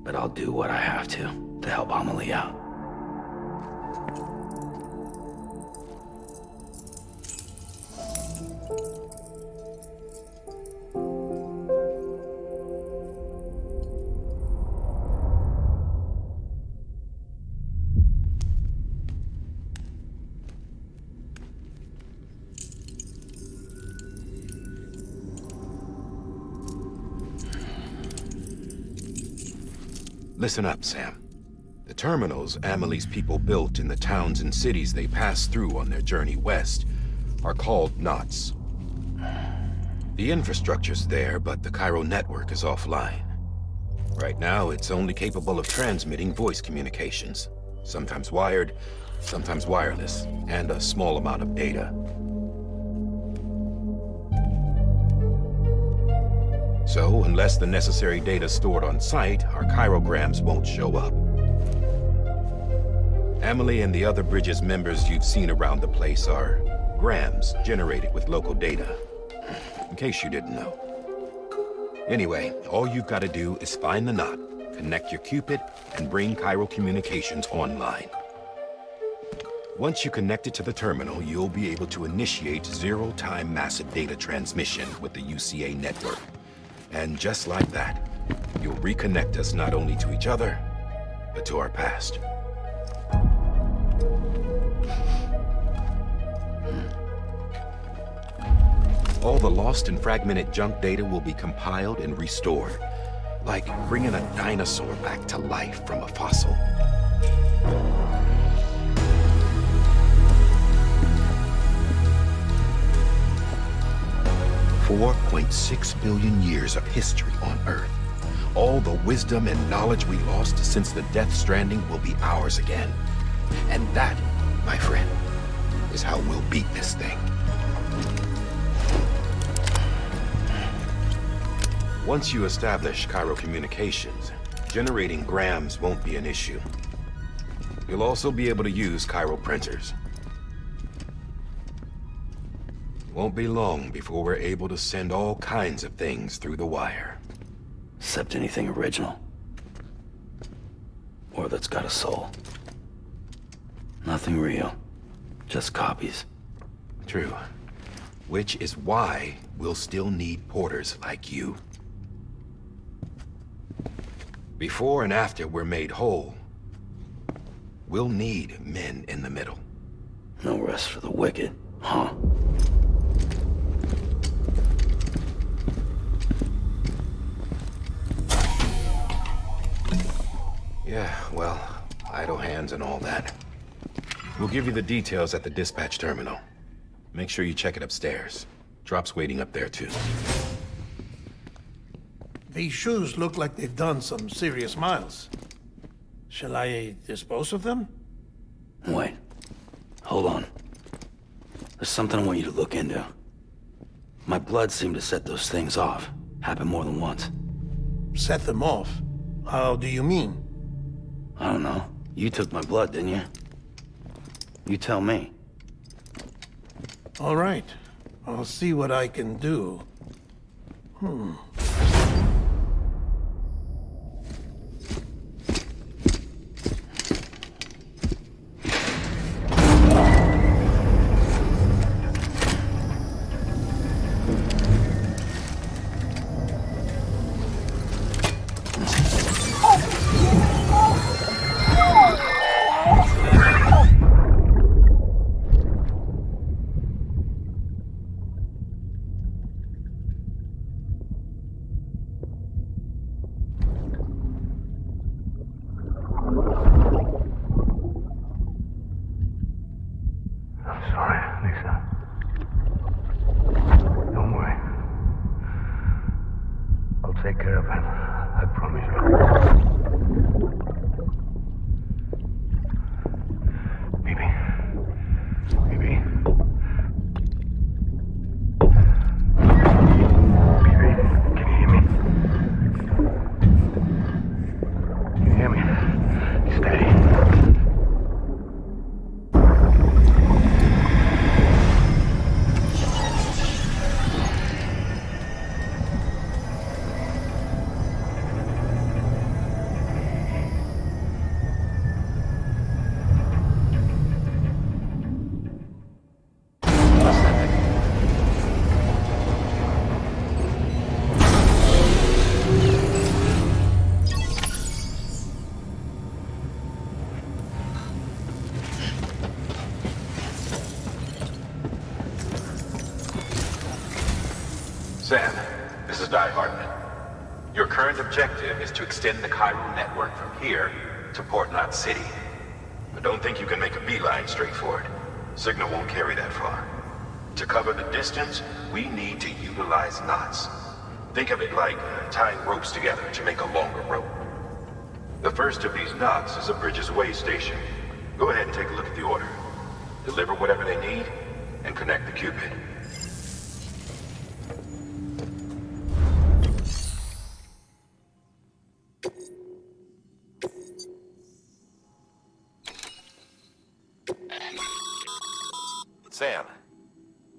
But I'll do what I have to help Amelie out. Listen up, Sam. The terminals Amelie's people built in the towns and cities they passed through on their journey west are called knots. The infrastructure's there, but the chiral network is offline. Right now, it's only capable of transmitting voice communications. Sometimes wired, sometimes wireless, and a small amount of data. So, unless the necessary data's stored on site, our chirograms won't show up. Amelie and the other Bridges members you've seen around the place are grams generated with local data. In case you didn't know. Anyway, all you've got to do is find the knot, connect your Cupid, and bring chiral communications online. Once you connect it to the terminal, you'll be able to initiate zero-time massive data transmission with the UCA network. And just like that, you'll reconnect us not only to each other, but to our past. All the lost and fragmented junk data will be compiled and restored, like bringing a dinosaur back to life from a fossil. 4.6 billion years of history on Earth. All the wisdom and knowledge we lost since the Death Stranding will be ours again. And that, my friend, is how we'll beat this thing. Once you establish chiral communications, generating grams won't be an issue. You'll also be able to use chiral printers. Won't be long before we're able to send all kinds of things through the wire. Except anything original. Or that's got a soul. Nothing real. Just copies. True. Which is why we'll still need porters like you. Before and after we're made whole, we'll need men in the middle. No rest for the wicked, huh? Yeah, well, idle hands and all that. We'll give you the details at the dispatch terminal. Make sure you check it upstairs. Drop's waiting up there, too. These shoes look like they've done some serious miles. Shall I dispose of them? Wait. Hold on. There's something I want you to look into. My blood seemed to set those things off. Happened more than once. Set them off? How do you mean? I don't know. You took my blood, didn't you? You tell me. All right. I'll see what I can do. Take care of him. I promise you. Baby. Baby. Baby, can you hear me? Can you hear me? Steady. Sam, this is Di Hartman. Your current objective is to extend the Chiral network from here to Port Knot City. But don't think you can make a beeline straight for it. Signal won't carry that far. To cover the distance, we need to utilize knots. Think of it like tying ropes together to make a longer rope. The first of these knots is a Bridges way station. Go ahead and take a look at the order. Deliver whatever they need, and connect the Cupid. Sam,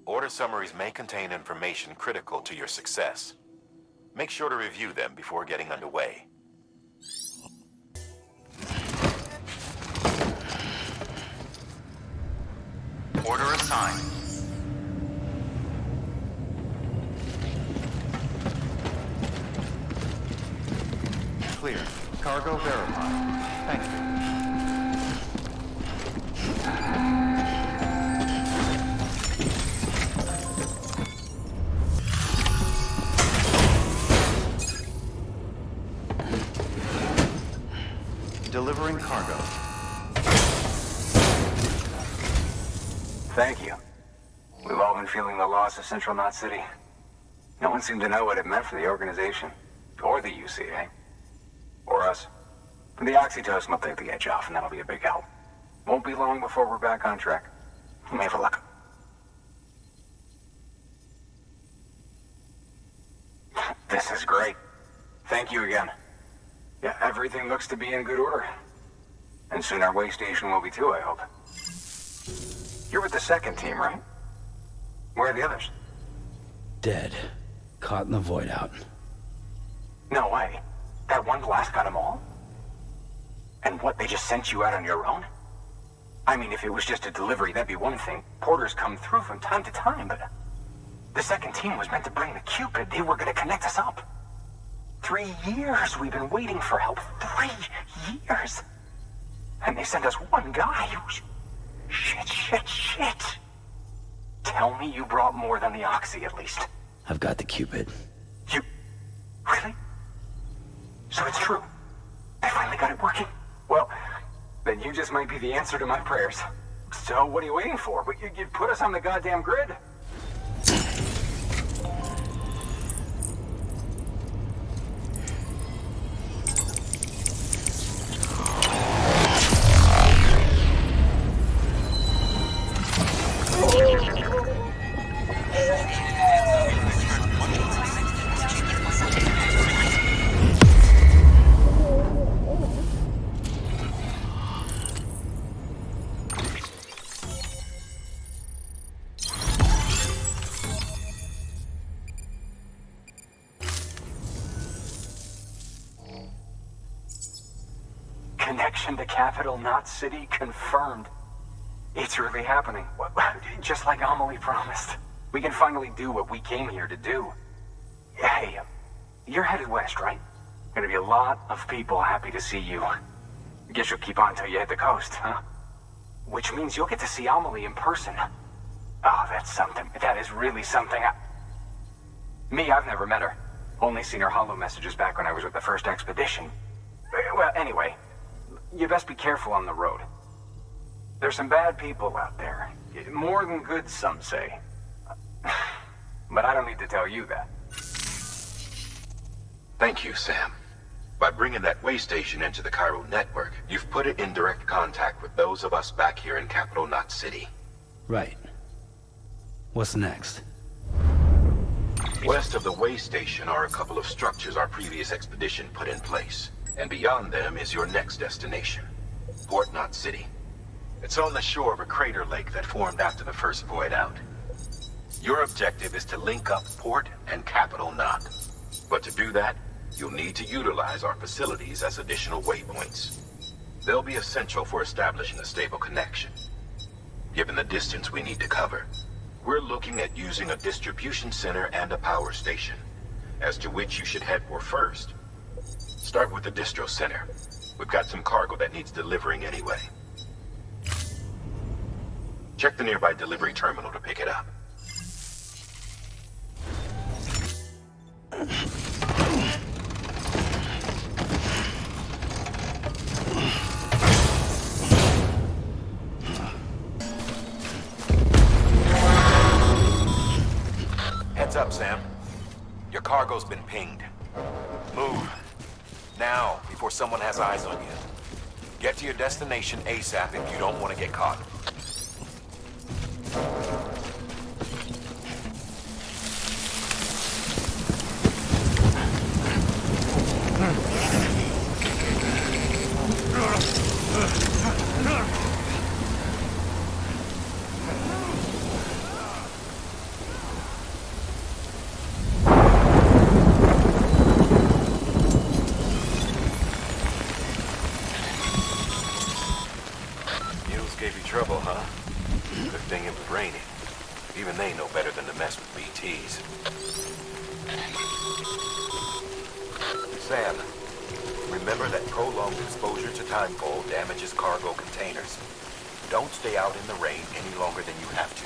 order summaries may contain information critical to your success. Make sure to review them before getting underway. Order assigned. Clear. Cargo verified. Thank you. Delivering cargo. Thank you. We've all been feeling the loss of Central Knot City. No one seemed to know what it meant for the organization. Or the UCA. Or us. The oxytocin will take the edge off, and that'll be a big help. Won't be long before we're back on track. You may have a luck. This is great. Thank you again. Yeah, everything looks to be in good order. And soon our way station will be too, I hope. You're with the second team, right? Where are the others? Dead. Caught in the void out. No way. That one blast got them all? And what, they just sent you out on your own? I mean, if it was just a delivery, that'd be one thing. Porters come through from time to time, but... The second team was meant to bring the Cupid. They were gonna connect us up. 3 years we've been waiting for help. 3 years! And they sent us one guy who's... Shit. Tell me you brought more than the Oxy, at least. I've got the Cupid. You... Really? So it's true. They finally got it working. Well, then you just might be the answer to my prayers. So what are you waiting for? You put us on the goddamn grid. connection to Capital Knot City confirmed. It's really happening. Just like Amelie promised. We can finally do what we came here to do. Hey, you're headed west, right? Gonna be a lot of people happy to see you. Guess you'll keep on till you hit the coast, huh? Which means you'll get to see Amelie in person. Oh, that's something. That is really something. Me, I've never met her. Only seen her holo messages back when I was with the first expedition. Well, anyway, you best be careful on the road. There's some bad people out there. More than good, some say. But I don't need to tell you that. Thank you, Sam. By bringing that way station into the Chiral network, you've put it in direct contact with those of us back here in Capital Knot City. Right. What's next? West of the way station are a couple of structures our previous expedition put in place. And beyond them is your next destination, Port Knot City. It's on the shore of a crater lake that formed after the first void out. Your objective is to link up Port and Capital Knot. But to do that, you'll need to utilize our facilities as additional waypoints. They'll be essential for establishing a stable connection. Given the distance we need to cover, we're looking at using a distribution center and a power station, as to which you should head for first. Start with the distro center. We've got some cargo that needs delivering anyway. Check the nearby delivery terminal to pick it up. Heads up, Sam. Your cargo's been pinged. Move. Now, before someone has eyes on you. Get to your destination ASAP if you don't want to get caught. Gave you trouble, huh? Good thing it was raining. Even they know better than to mess with BTs. Sam, remember that prolonged exposure to timefall damages cargo containers. Don't stay out in the rain any longer than you have to.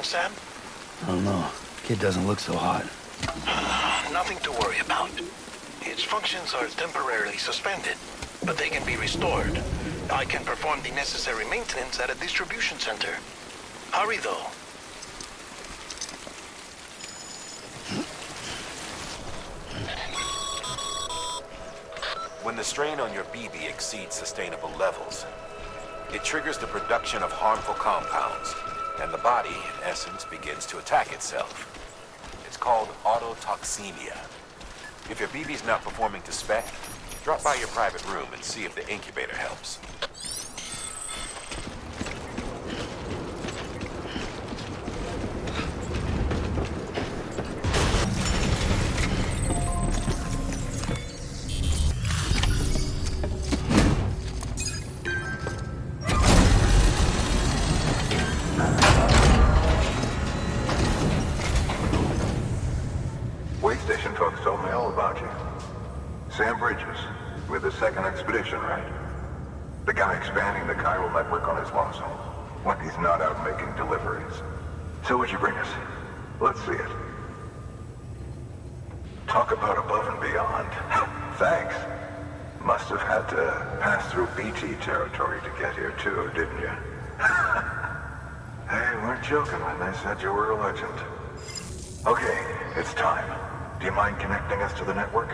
Sam? I don't know. Kid doesn't look so hot. Nothing to worry about. Its functions are temporarily suspended, but they can be restored. I can perform the necessary maintenance at a distribution center. Hurry, though. When the strain on your BB exceeds sustainable levels, it triggers the production of harmful compounds. And the body, in essence, begins to attack itself. It's called autotoxemia. If your BB's not performing to spec, drop by your private room and see if the incubator helps. Station folks told me all about you. Sam Bridges, with the second expedition, right? The guy expanding the Chiral network on his lonesome, when he's not out making deliveries. So what'd you bring us? Let's see it. Talk about above and beyond. Thanks. Must have had to pass through BT territory to get here too, didn't you? They weren't joking when they said you were a legend. Okay, it's time. Do you mind connecting us to the network?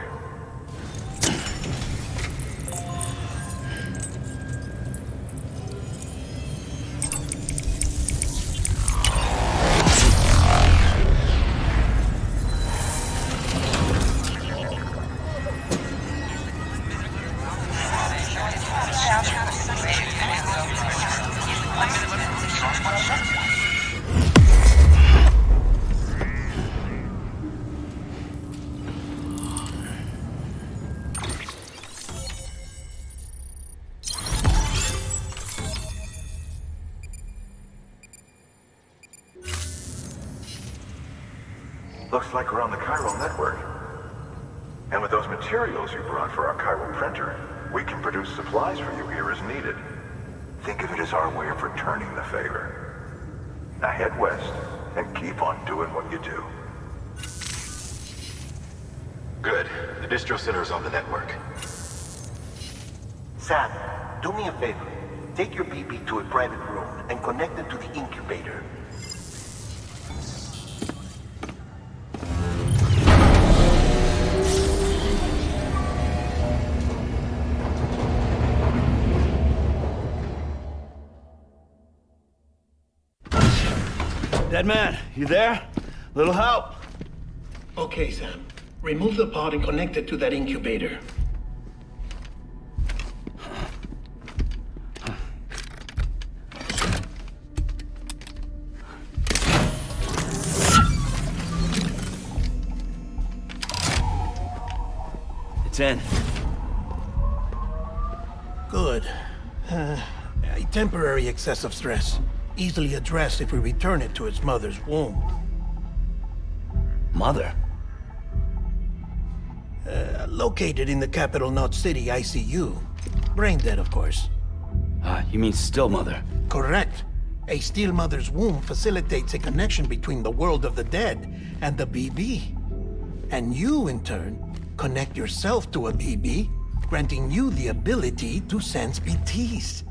Looks like we're on the chiral network. And with those materials you brought for our chiral printer, we can produce supplies for you here as needed. Think of it as our way of returning the favor. Now head west and keep on doing what you do. Good. The distro center's on the network. Sam, do me a favor. Take your BB to a private room and connect it to the incubator. Dead man, you there? Little help? Okay, Sam. Remove the pod and connect it to that incubator. It's in. Good. A temporary excessive stress. Easily addressed if we return it to its mother's womb. Mother? Located in the capital Knot City ICU. Brain dead, of course. You mean still mother? Correct. A still mother's womb facilitates a connection between the world of the dead and the BB. And you, in turn, connect yourself to a BB, granting you the ability to sense BTs.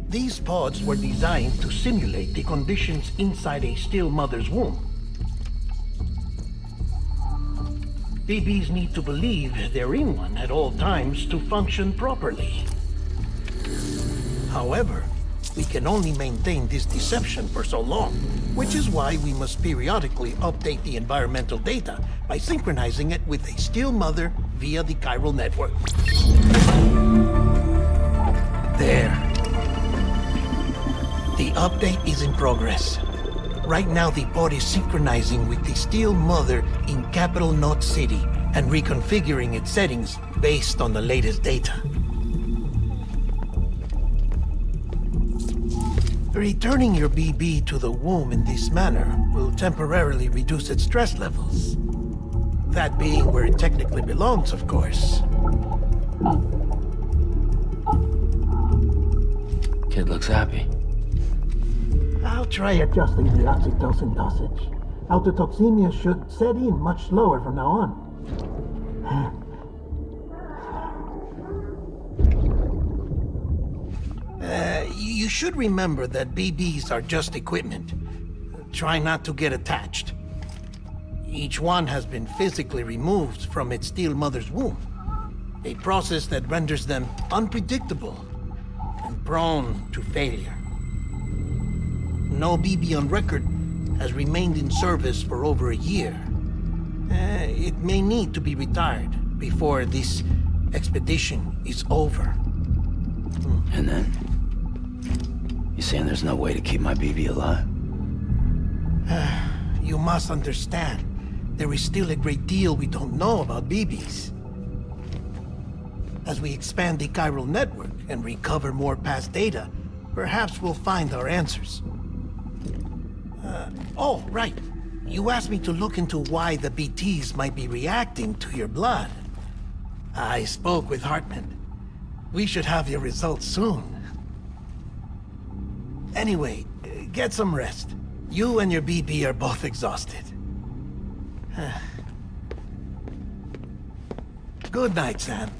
These pods were designed to simulate the conditions inside a still mother's womb. BBs need to believe they're in one at all times to function properly. However, we can only maintain this deception for so long, which is why we must periodically update the environmental data by synchronizing it with a still mother via the chiral network. There. The update is in progress. Right now, the pod is synchronizing with the still mother in capital Knot City and reconfiguring its settings based on the latest data. Returning your BB to the womb in this manner will temporarily reduce its stress levels. That being where it technically belongs, of course. Kid looks happy. I'll try adjusting the oxytocin dosage. Autotoxemia should set in much slower from now on. You should remember that BBs are just equipment. Try not to get attached. Each one has been physically removed from its still mother's womb. A process that renders them unpredictable and prone to failure. No BB on record has remained in service for over a year. It may need to be retired before this expedition is over. And then? You saying there's no way to keep my BB alive? You must understand, there is still a great deal we don't know about BBs. As we expand the chiral network and recover more past data, perhaps we'll find our answers. Oh, right. You asked me to look into why the BTs might be reacting to your blood. I spoke with Hartman. We should have your results soon. Anyway, get some rest. You and your BB are both exhausted. Good night, Sam.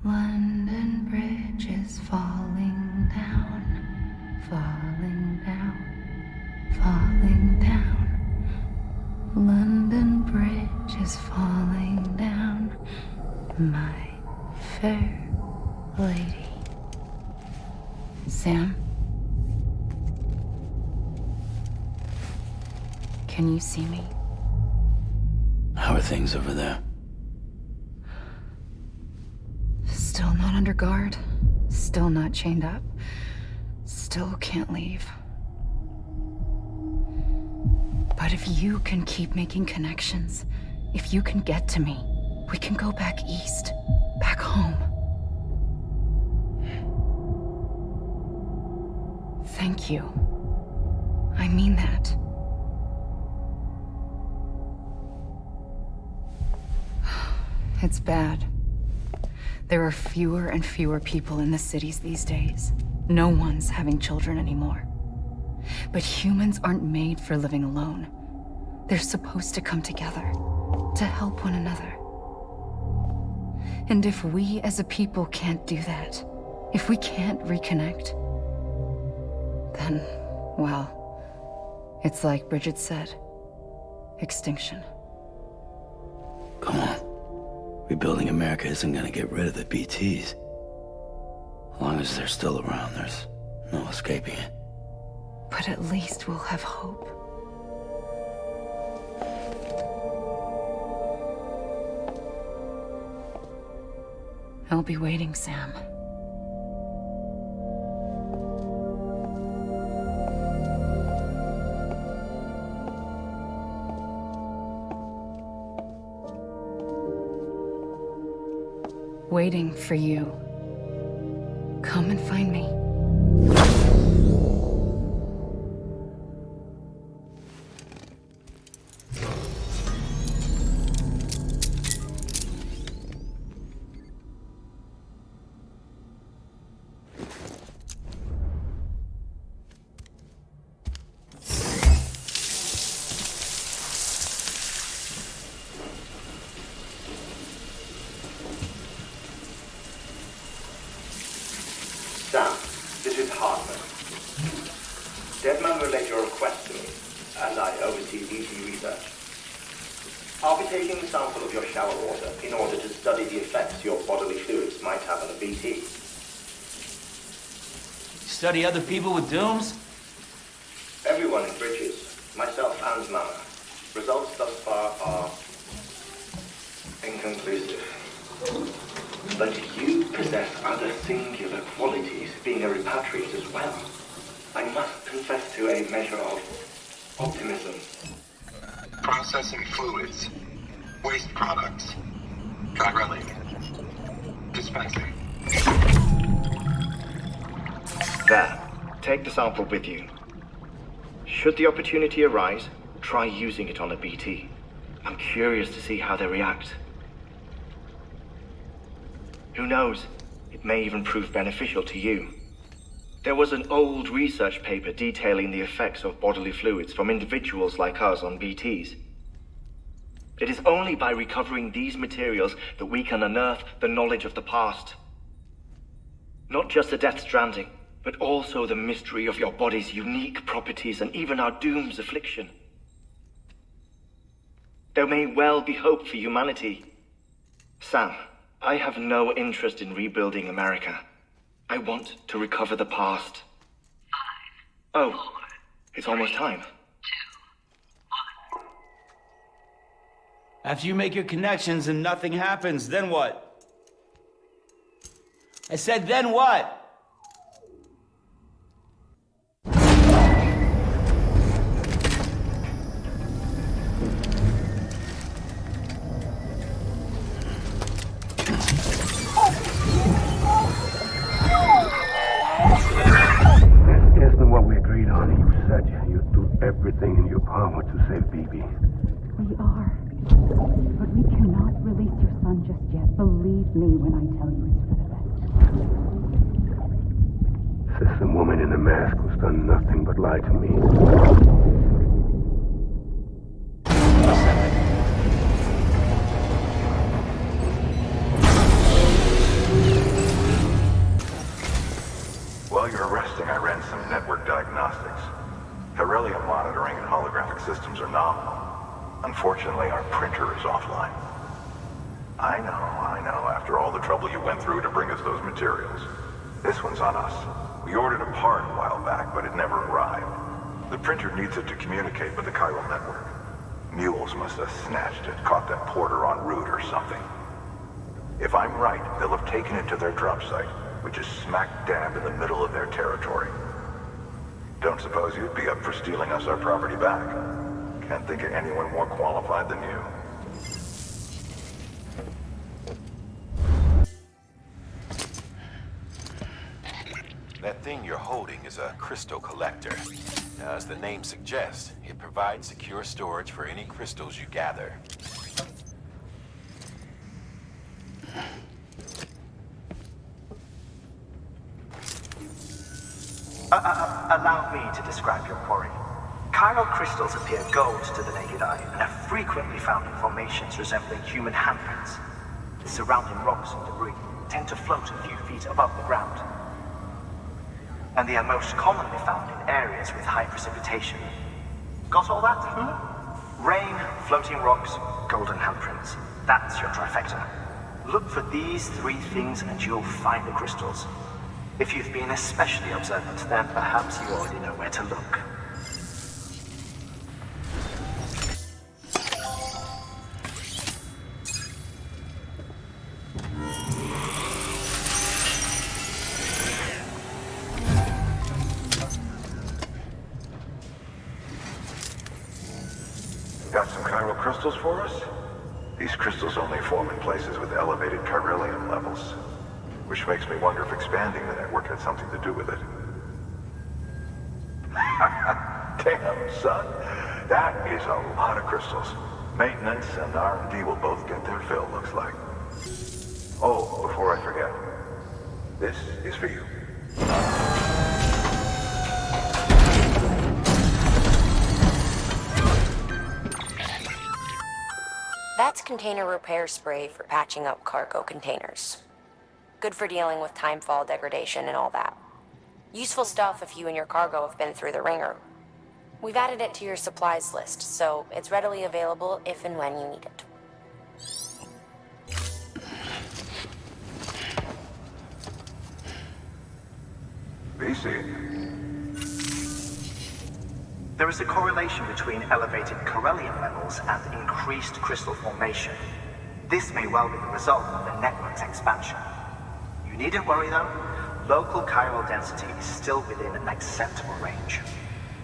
London Bridge is falling down, falling down, falling down. London Bridge is falling down, my fair lady. Sam? Can you see me? How are things over there? Still not under guard. Still not chained up. Still can't leave. But if you can keep making connections, if you can get to me, we can go back east, back home. Thank you. I mean that. It's bad. There are fewer and fewer people in the cities these days. No one's having children anymore. But humans aren't made for living alone. They're supposed to come together, to help one another. And if we as a people can't do that, if we can't reconnect, then, well, it's like Bridget said, extinction. Come on. Rebuilding America isn't gonna get rid of the BTs. As long as they're still around, there's no escaping it. But at least we'll have hope. I'll be waiting, Sam. Waiting for you. Come and find me. Sam, this is Hartman. Deadman relayed your request to me, and I oversee BT research. I'll be taking a sample of your shower water in order to study the effects your bodily fluids might have on a BT. Study other people with dooms? Everyone in Bridges, myself and Mama. Results thus far are inconclusive. But you possess other singular qualities, being a repatriate as well. I must confess to a measure of optimism. Processing fluids. Waste products. Chiral. Dispensing. There. Take the sample with you. Should the opportunity arise, try using it on a BT. I'm curious to see how they react. Who knows? It may even prove beneficial to you. There was an old research paper detailing the effects of bodily fluids from individuals like us on BTs. It is only by recovering these materials that we can unearth the knowledge of the past. Not just the Death Stranding, but also the mystery of your body's unique properties and even our doom's affliction. There may well be hope for humanity. Sam, I have no interest in rebuilding America. I want to recover the past. 5, 4, it's almost time. 2, 1. After you make your connections and nothing happens, then what? I said, then what? Everything in your power to save Bibi. We are. But we cannot release your son just yet. Believe me when I tell you it's for the best. Says the woman in the mask who's done nothing but lie to me. While you're resting, I ran some network diagnostics. Chiral monitoring and holographic systems are nominal. Unfortunately, our printer is offline. I know, after all the trouble you went through to bring us those materials. This one's on us. We ordered a part a while back, but it never arrived. The printer needs it to communicate with the chiral network. Mules must have snatched it, caught that porter en route or something. If I'm right, they'll have taken it to their drop site, which is smack dab in the middle of their territory. Don't suppose you'd be up for stealing us our property back? Can't think of anyone more qualified than you. That thing you're holding is a crystal collector. Now, as the name suggests, it provides secure storage for any crystals you gather. Allow me to describe your quarry. Chiral crystals appear gold to the naked eye and are frequently found in formations resembling human handprints. The surrounding rocks and debris tend to float a few feet above the ground. And they are most commonly found in areas with high precipitation. Got all that? Rain, floating rocks, golden handprints. That's your trifecta. Look for these three things and you'll find the crystals. If you've been especially observant, then perhaps you already know where to look. Got some chiral crystals for us? These crystals only form in places with elevated chiralium levels, which makes me wonder if expanding the network had something to do with it. Damn, son. That is a lot of crystals. Maintenance and R&D will both get their fill, looks like. Oh, before I forget, this is for you. That's container repair spray for patching up cargo containers. Good for dealing with timefall degradation and all that. Useful stuff if you and your cargo have been through the ringer. We've added it to your supplies list, so it's readily available if and when you need it. BC. There is a correlation between elevated chiralium levels and increased crystal formation. This may well be the result of the network's expansion. You needn't worry though. Local chiral density is still within an acceptable range.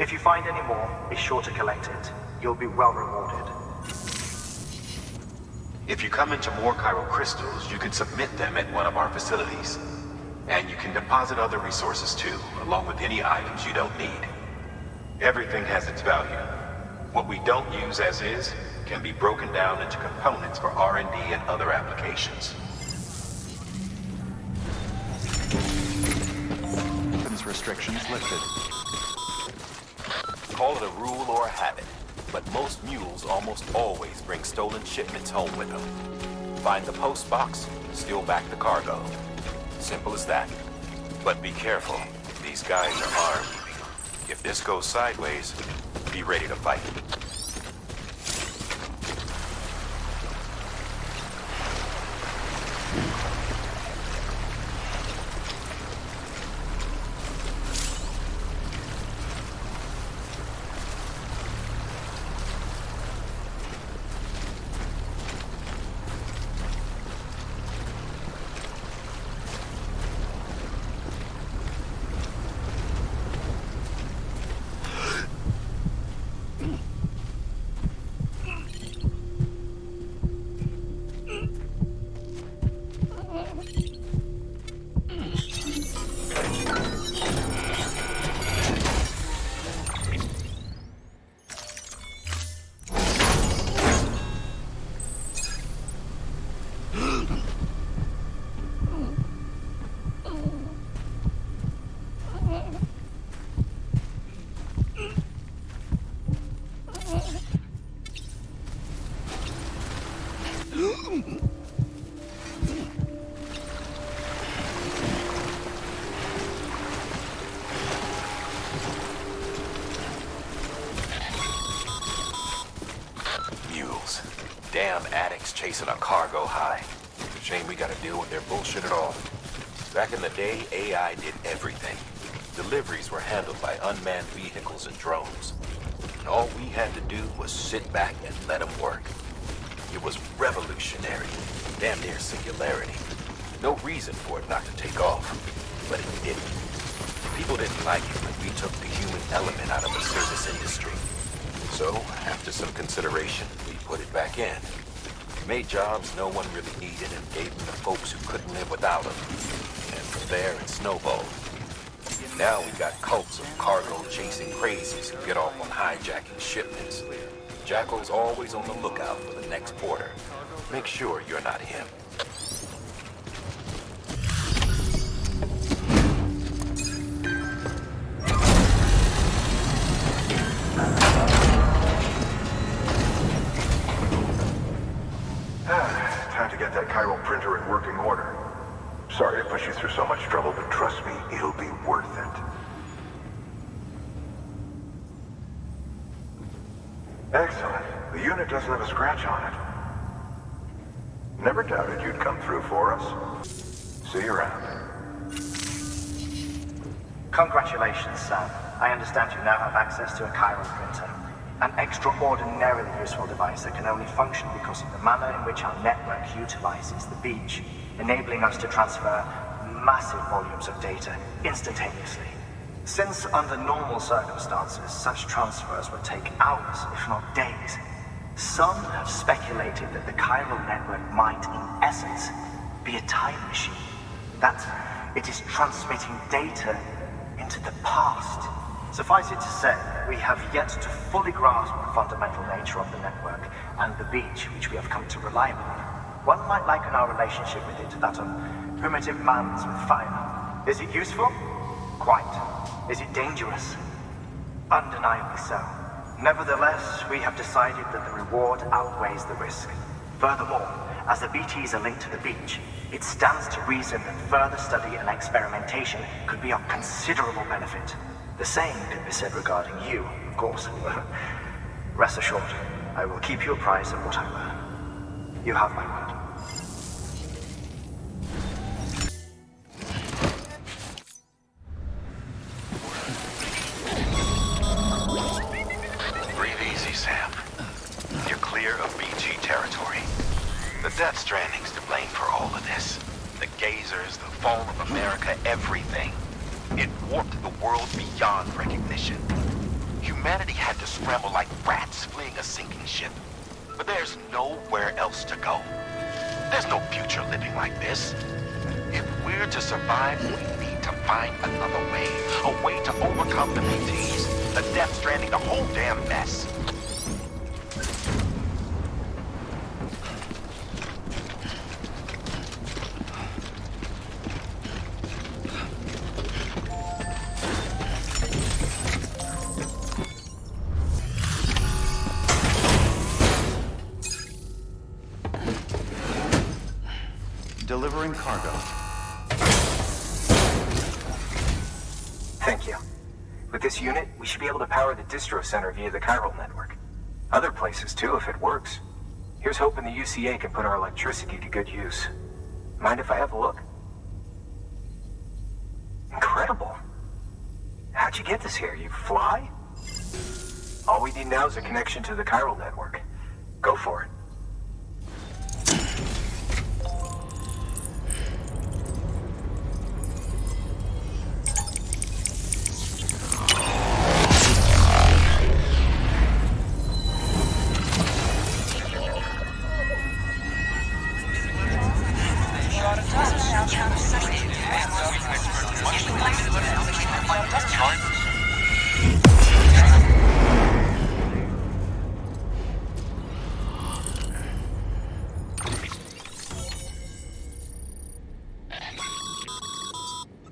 If you find any more, be sure to collect it. You'll be well rewarded. If you come into more chiral crystals, you can submit them at one of our facilities. And you can deposit other resources too, along with any items you don't need. Everything has its value. What we don't use as is can be broken down into components for R&D and other applications. Restrictions lifted. Call it a rule or a habit, but most mules almost always bring stolen shipments home with them. Find the post box, steal back the cargo. Simple as that. But be careful. These guys are armed. If this goes sideways, be ready to fight. Damn addicts chasing a cargo high. Shame we gotta deal with their bullshit at all. Back in the day, AI did everything. Deliveries were handled by unmanned vehicles and drones. And all we had to do was sit back and let them work. It was revolutionary, damn near singularity. No reason for it not to take off, but it didn't. People didn't like it when we took the human element out of the service industry. So, after some consideration, we put it back in. Made jobs no one really needed and gave them to folks who couldn't live without them. And from there, it snowballed. Now we got cults of cargo-chasing crazies who get off on hijacking shipments. Jackal's always on the lookout for the next porter. Make sure you're not him. Time to get that chiral printer in working order. Sorry to push you through so much trouble, but trust me, it'll be worth it. Excellent. The unit doesn't have a scratch on it. Never doubted you'd come through for us. See you around. Congratulations, Sam. I understand you now have access to a chiral printer. An extraordinarily useful device that can only function because of the manner in which our network utilizes the beach, enabling us to transfer massive volumes of data instantaneously. Since under normal circumstances, such transfers would take hours, if not days, some have speculated that the chiral network might, in essence, be a time machine. That it is transmitting data into the past. Suffice it to say, we have yet to fully grasp the fundamental nature of the network and the beach which we have come to rely upon. One might liken our relationship with it to that of primitive mans with fire. Is it useful? Quite. Is it dangerous? Undeniably so. Nevertheless, we have decided that the reward outweighs the risk. Furthermore, as the BTs are linked to the beach, it stands to reason that further study and experimentation could be of considerable benefit. The same could be said regarding you, of course. Rest assured, I will keep you apprised of what I learn. You have my word. Breathe easy, Sam. You're clear of BG territory. The Death Stranding's to blame for all of this. The gazers, the fall of America, everything. It warped the world beyond recognition. Humanity had to scramble like rats fleeing a sinking ship. But there's nowhere else to go. There's no future living like this. If we're to survive, we need to find another way. A way to overcome the BTs, the Death Stranding, the whole damn mess. Delivering cargo. Thank you. With this unit, we should be able to power the distro center via the chiral network. Other places too, if it works. Here's hoping the UCA can put our electricity to good use. Mind if I have a look? Incredible. How'd you get this here? You fly? All we need now is a connection to the chiral network. Go for it.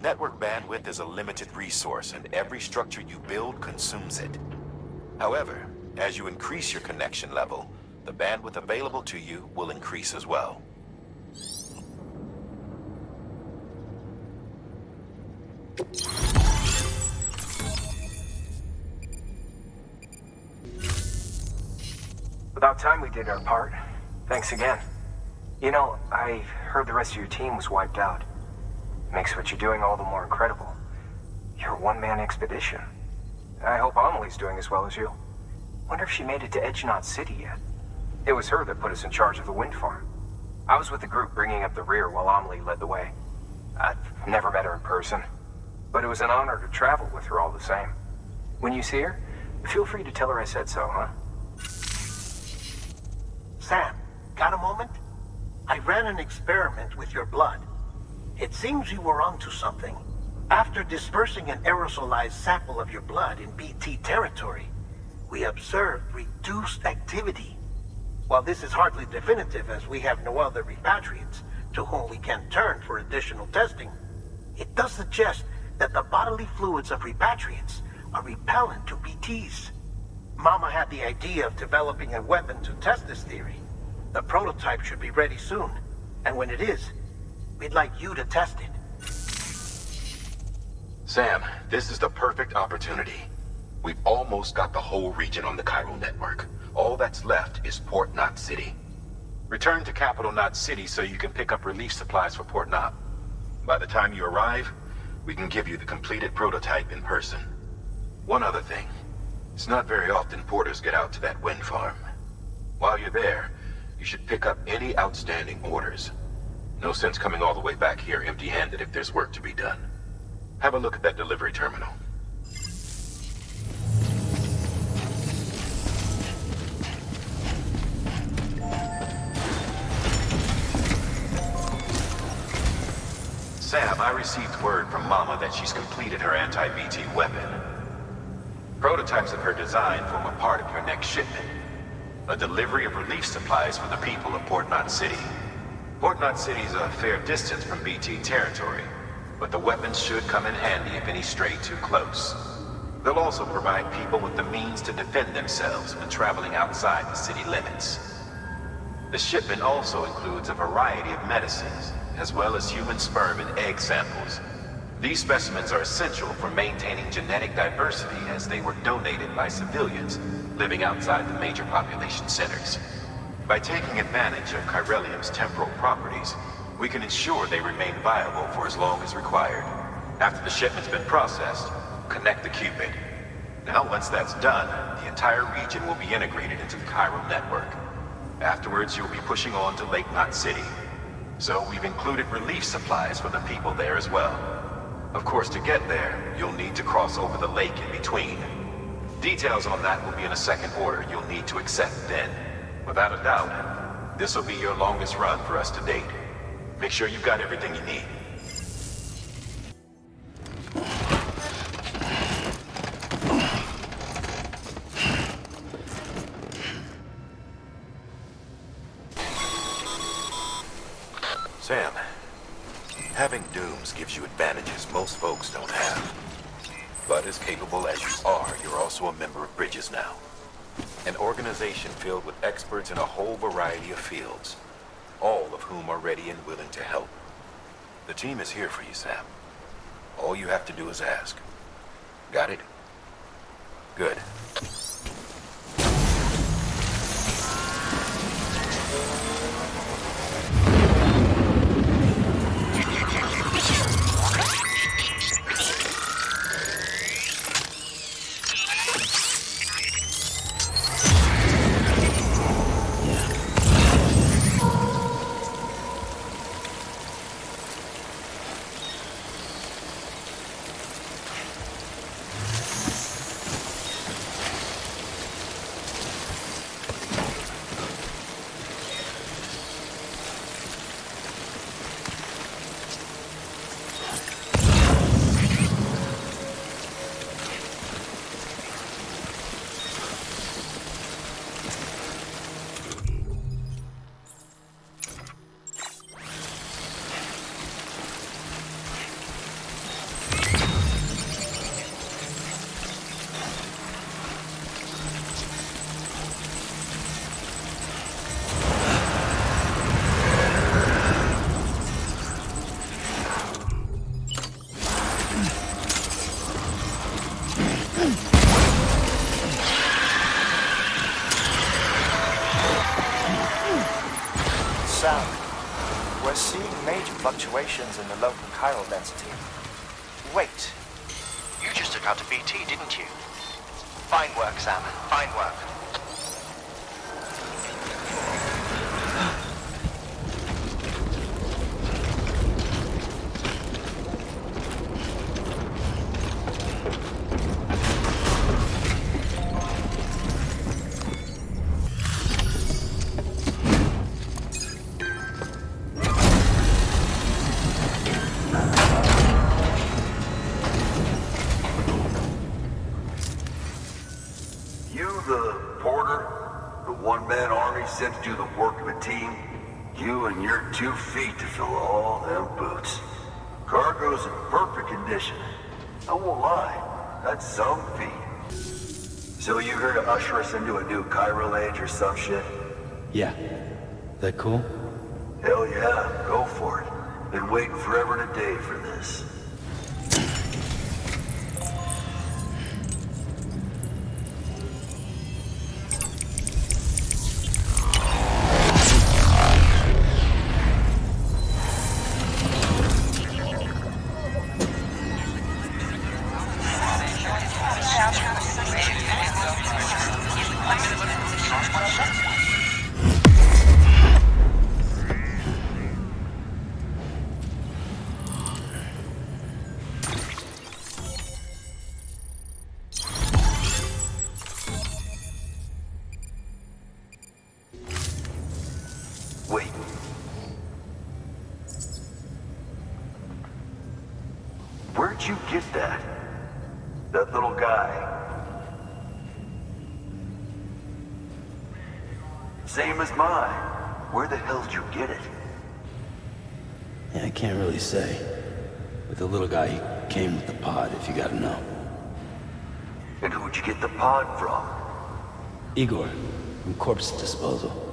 Network bandwidth is a limited resource, and every structure you build consumes it. However, as you increase your connection level, the bandwidth available to you will increase as well. About time we did our part. Thanks again. You know, I heard the rest of your team was wiped out. Makes what you're doing all the more incredible. Your one-man expedition. I hope Amelie's doing as well as you. Wonder if she made it to Edgenot City yet. It was her that put us in charge of the wind farm. I was with the group bringing up the rear while Amelie led the way. I've never met her in person, but it was an honor to travel with her all the same. When you see her, feel free to tell her I said so, huh? Sam, got a moment? I ran an experiment with your blood. It seems you were onto something. After dispersing an aerosolized sample of your blood in BT territory, we observed reduced activity. While this is hardly definitive as we have no other repatriates to whom we can turn for additional testing, it does suggest that the bodily fluids of repatriates are repellent to BTs. Mama had the idea of developing a weapon to test this theory. The prototype should be ready soon, and when it is, we'd like you to test it. Sam, this is the perfect opportunity. We've almost got the whole region on the Chiral network. All that's left is Port Knot City. Return to Capital Knot City so you can pick up relief supplies for Port Knot. By the time you arrive, we can give you the completed prototype in person. One other thing. It's not very often porters get out to that wind farm. While you're there, you should pick up any outstanding orders. No sense coming all the way back here empty-handed if there's work to be done. Have a look at that delivery terminal. Sam, I received word from Mama that she's completed her anti-BT weapon. Prototypes of her design form a part of your next shipment. A delivery of relief supplies for the people of Port Knot City. Port Knot City is a fair distance from BT territory, but the weapons should come in handy if any stray too close. They'll also provide people with the means to defend themselves when traveling outside the city limits. The shipment also includes a variety of medicines, as well as human sperm and egg samples. These specimens are essential for maintaining genetic diversity as they were donated by civilians living outside the major population centers. By taking advantage of Chiralium's temporal properties, we can ensure they remain viable for as long as required. After the shipment's been processed, connect the Cupid. Now, once that's done, the entire region will be integrated into the Chiral network. Afterwards, you'll be pushing on to Lake Knot City. So we've included relief supplies for the people there as well. Of course, to get there, you'll need to cross over the lake in between. Details on that will be in a second order you'll need to accept then. Without a doubt, this will be your longest run for us to date. Make sure you've got everything you need. Sam, having dooms gives you advantages most folks don't have. But as capable as you are, you're also a member of Bridges now. An organization filled with experts in a whole variety of fields, all of whom are ready and willing to help. The team is here for you, Sam. All you have to do is ask. Got it? Good. We're seeing major fluctuations in the local chiral density. Wait, out to BT, didn't you? Fine work, Sam. Fine work. Sent to do the work of a team, you and your 2 feet to fill all them boots. Cargo's in perfect condition. I won't lie, that's some feat. So you here to usher us into a new Chiral age or some shit? Yeah. That cool? Hell yeah, go for it. Been waiting forever and a day for this. Wait. Where'd you get that? That little guy? Same as mine. Where the hell did you get it? Yeah, I can't really say. But the little guy, he came with the pod, if you gotta know. And who'd you get the pod from? Igor, from Corpse Disposal.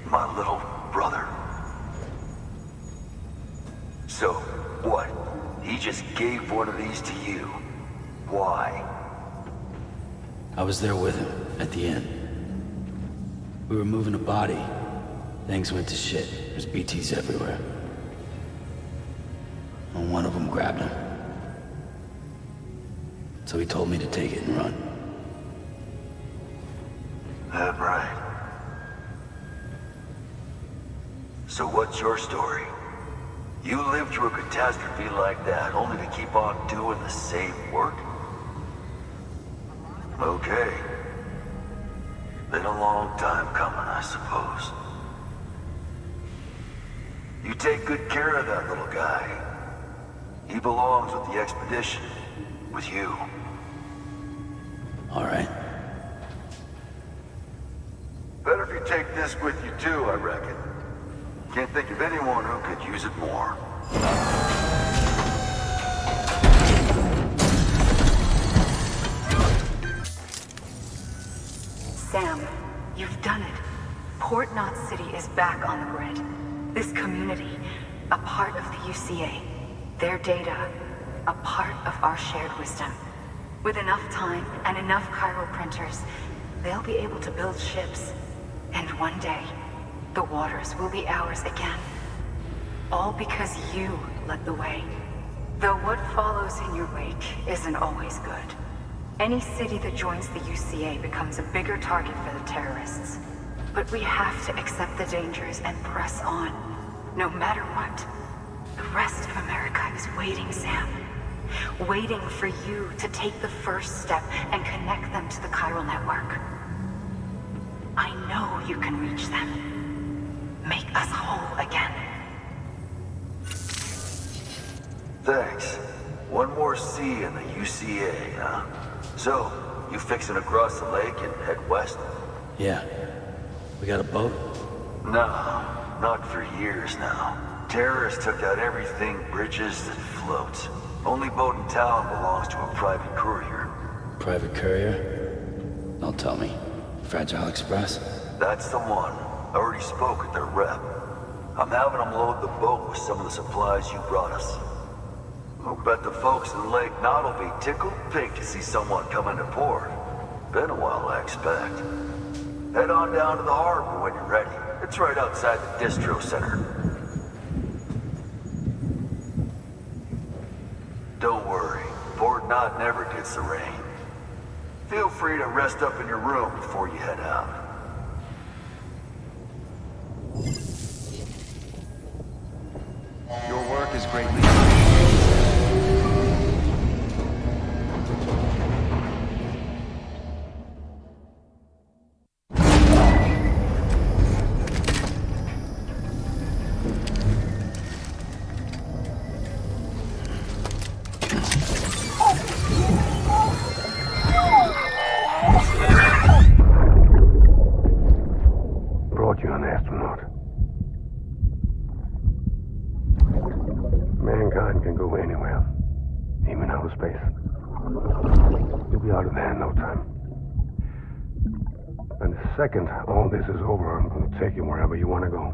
My little brother. So, what? He just gave one of these to you. Why? I was there with him, at the end. We were moving a body. Things went to shit. There's BTs everywhere. And one of them grabbed him. So he told me to take it and run. That right. So what's your story? You lived through a catastrophe like that, only to keep on doing the same work? Okay. Been a long time coming, I suppose. You take good care of that little guy. He belongs with the expedition. With you. All right. Better if you take this with you too, I reckon. Can't think of anyone who could use it more. Sam, you've done it. Port Knot City is back on the grid. This community, a part of the UCA. Their data, a part of our shared wisdom. With enough time and enough chiral printers, they'll be able to build ships. And one day, the waters will be ours again. All because you led the way. Though what follows in your wake isn't always good. Any city that joins the UCA becomes a bigger target for the terrorists. But we have to accept the dangers and press on, no matter what. The rest of America is waiting, Sam. Waiting for you to take the first step and connect them to the chiral network. I know you can reach them. Make us whole again. Thanks. One more C in the UCA, huh? So, you fixing to cross the lake and head west? Yeah. We got a boat? No, not for years now. Terrorists took out everything bridges that floats. Only boat in town belongs to a private courier. Private courier? Don't tell me. Fragile Express? That's the one. I already spoke with their rep. I'm having them load the boat with some of the supplies you brought us. I'll bet the folks in Lake Knot will be tickled pink to see someone come into port. Been a while, I expect. Head on down to the harbor when you're ready. It's right outside the distro center. Don't worry. Port Knot sun never gets the rain. Feel free to rest up in your room before you head out. Your work is greatly appreciated. Brought you an astronaut. Mankind can go anywhere, even outer space. You'll be out of there in no time. And the second all this is over, I'm going to take you wherever you want to go.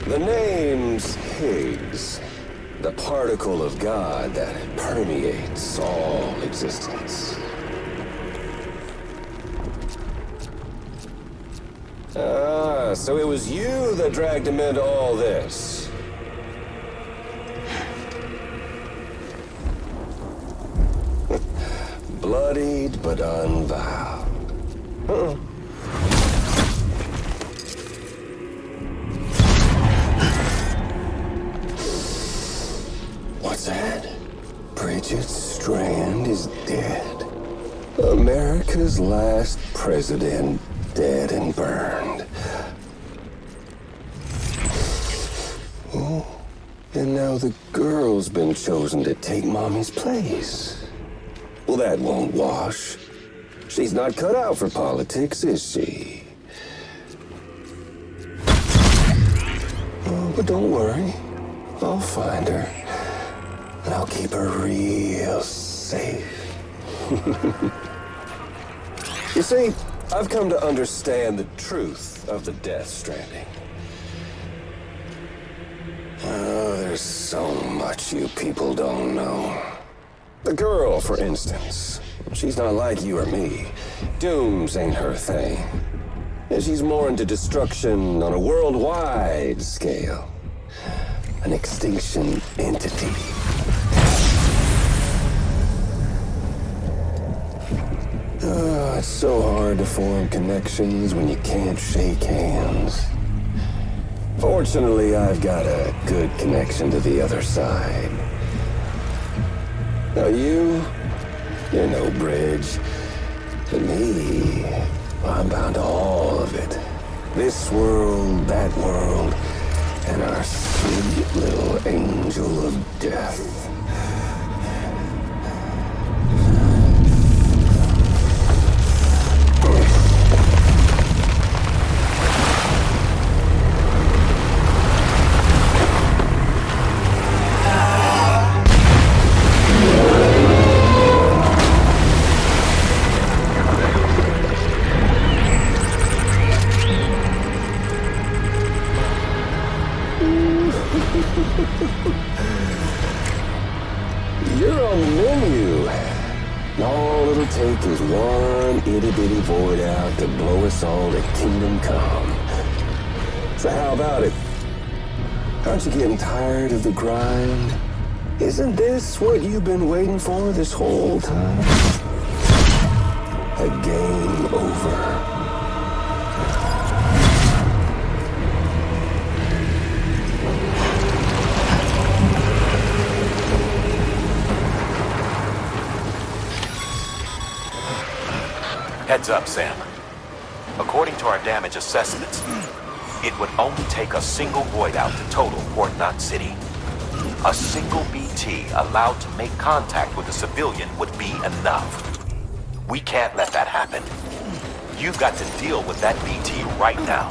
The name's Higgs, the particle of God that permeates all existence. Ah, so it was you that dragged him into all this. Bloodied but unvowed. What's that? Bridget Strand is dead. America's last president dead and burned. Oh, and now the girl's been chosen to take Mommy's place. Well, that won't wash. She's not cut out for politics, is she? Oh, but don't worry. I'll find her. And I'll keep her real safe. You see, I've come to understand the truth of the Death Stranding. Oh, there's so much you people don't know. The girl, for instance, she's not like you or me. Dooms ain't her thing. And she's more into destruction on a worldwide scale. An extinction entity. Oh, it's so hard to form connections when you can't shake hands. Fortunately, I've got a good connection to the other side. Now you're no bridge. To me, I'm bound to all of it. This world, that world, and our sweet little angel of death. You're on the menu. All it'll take is one itty-bitty void out to blow us all to kingdom come. So how about it? Aren't you getting tired of the grind? Isn't this what you've been waiting for this whole time? A game over. Heads up, Sam. According to our damage assessments, it would only take a single void out to total Port Knot City. A single BT allowed to make contact with a civilian would be enough. We can't let that happen. You've got to deal with that BT right now.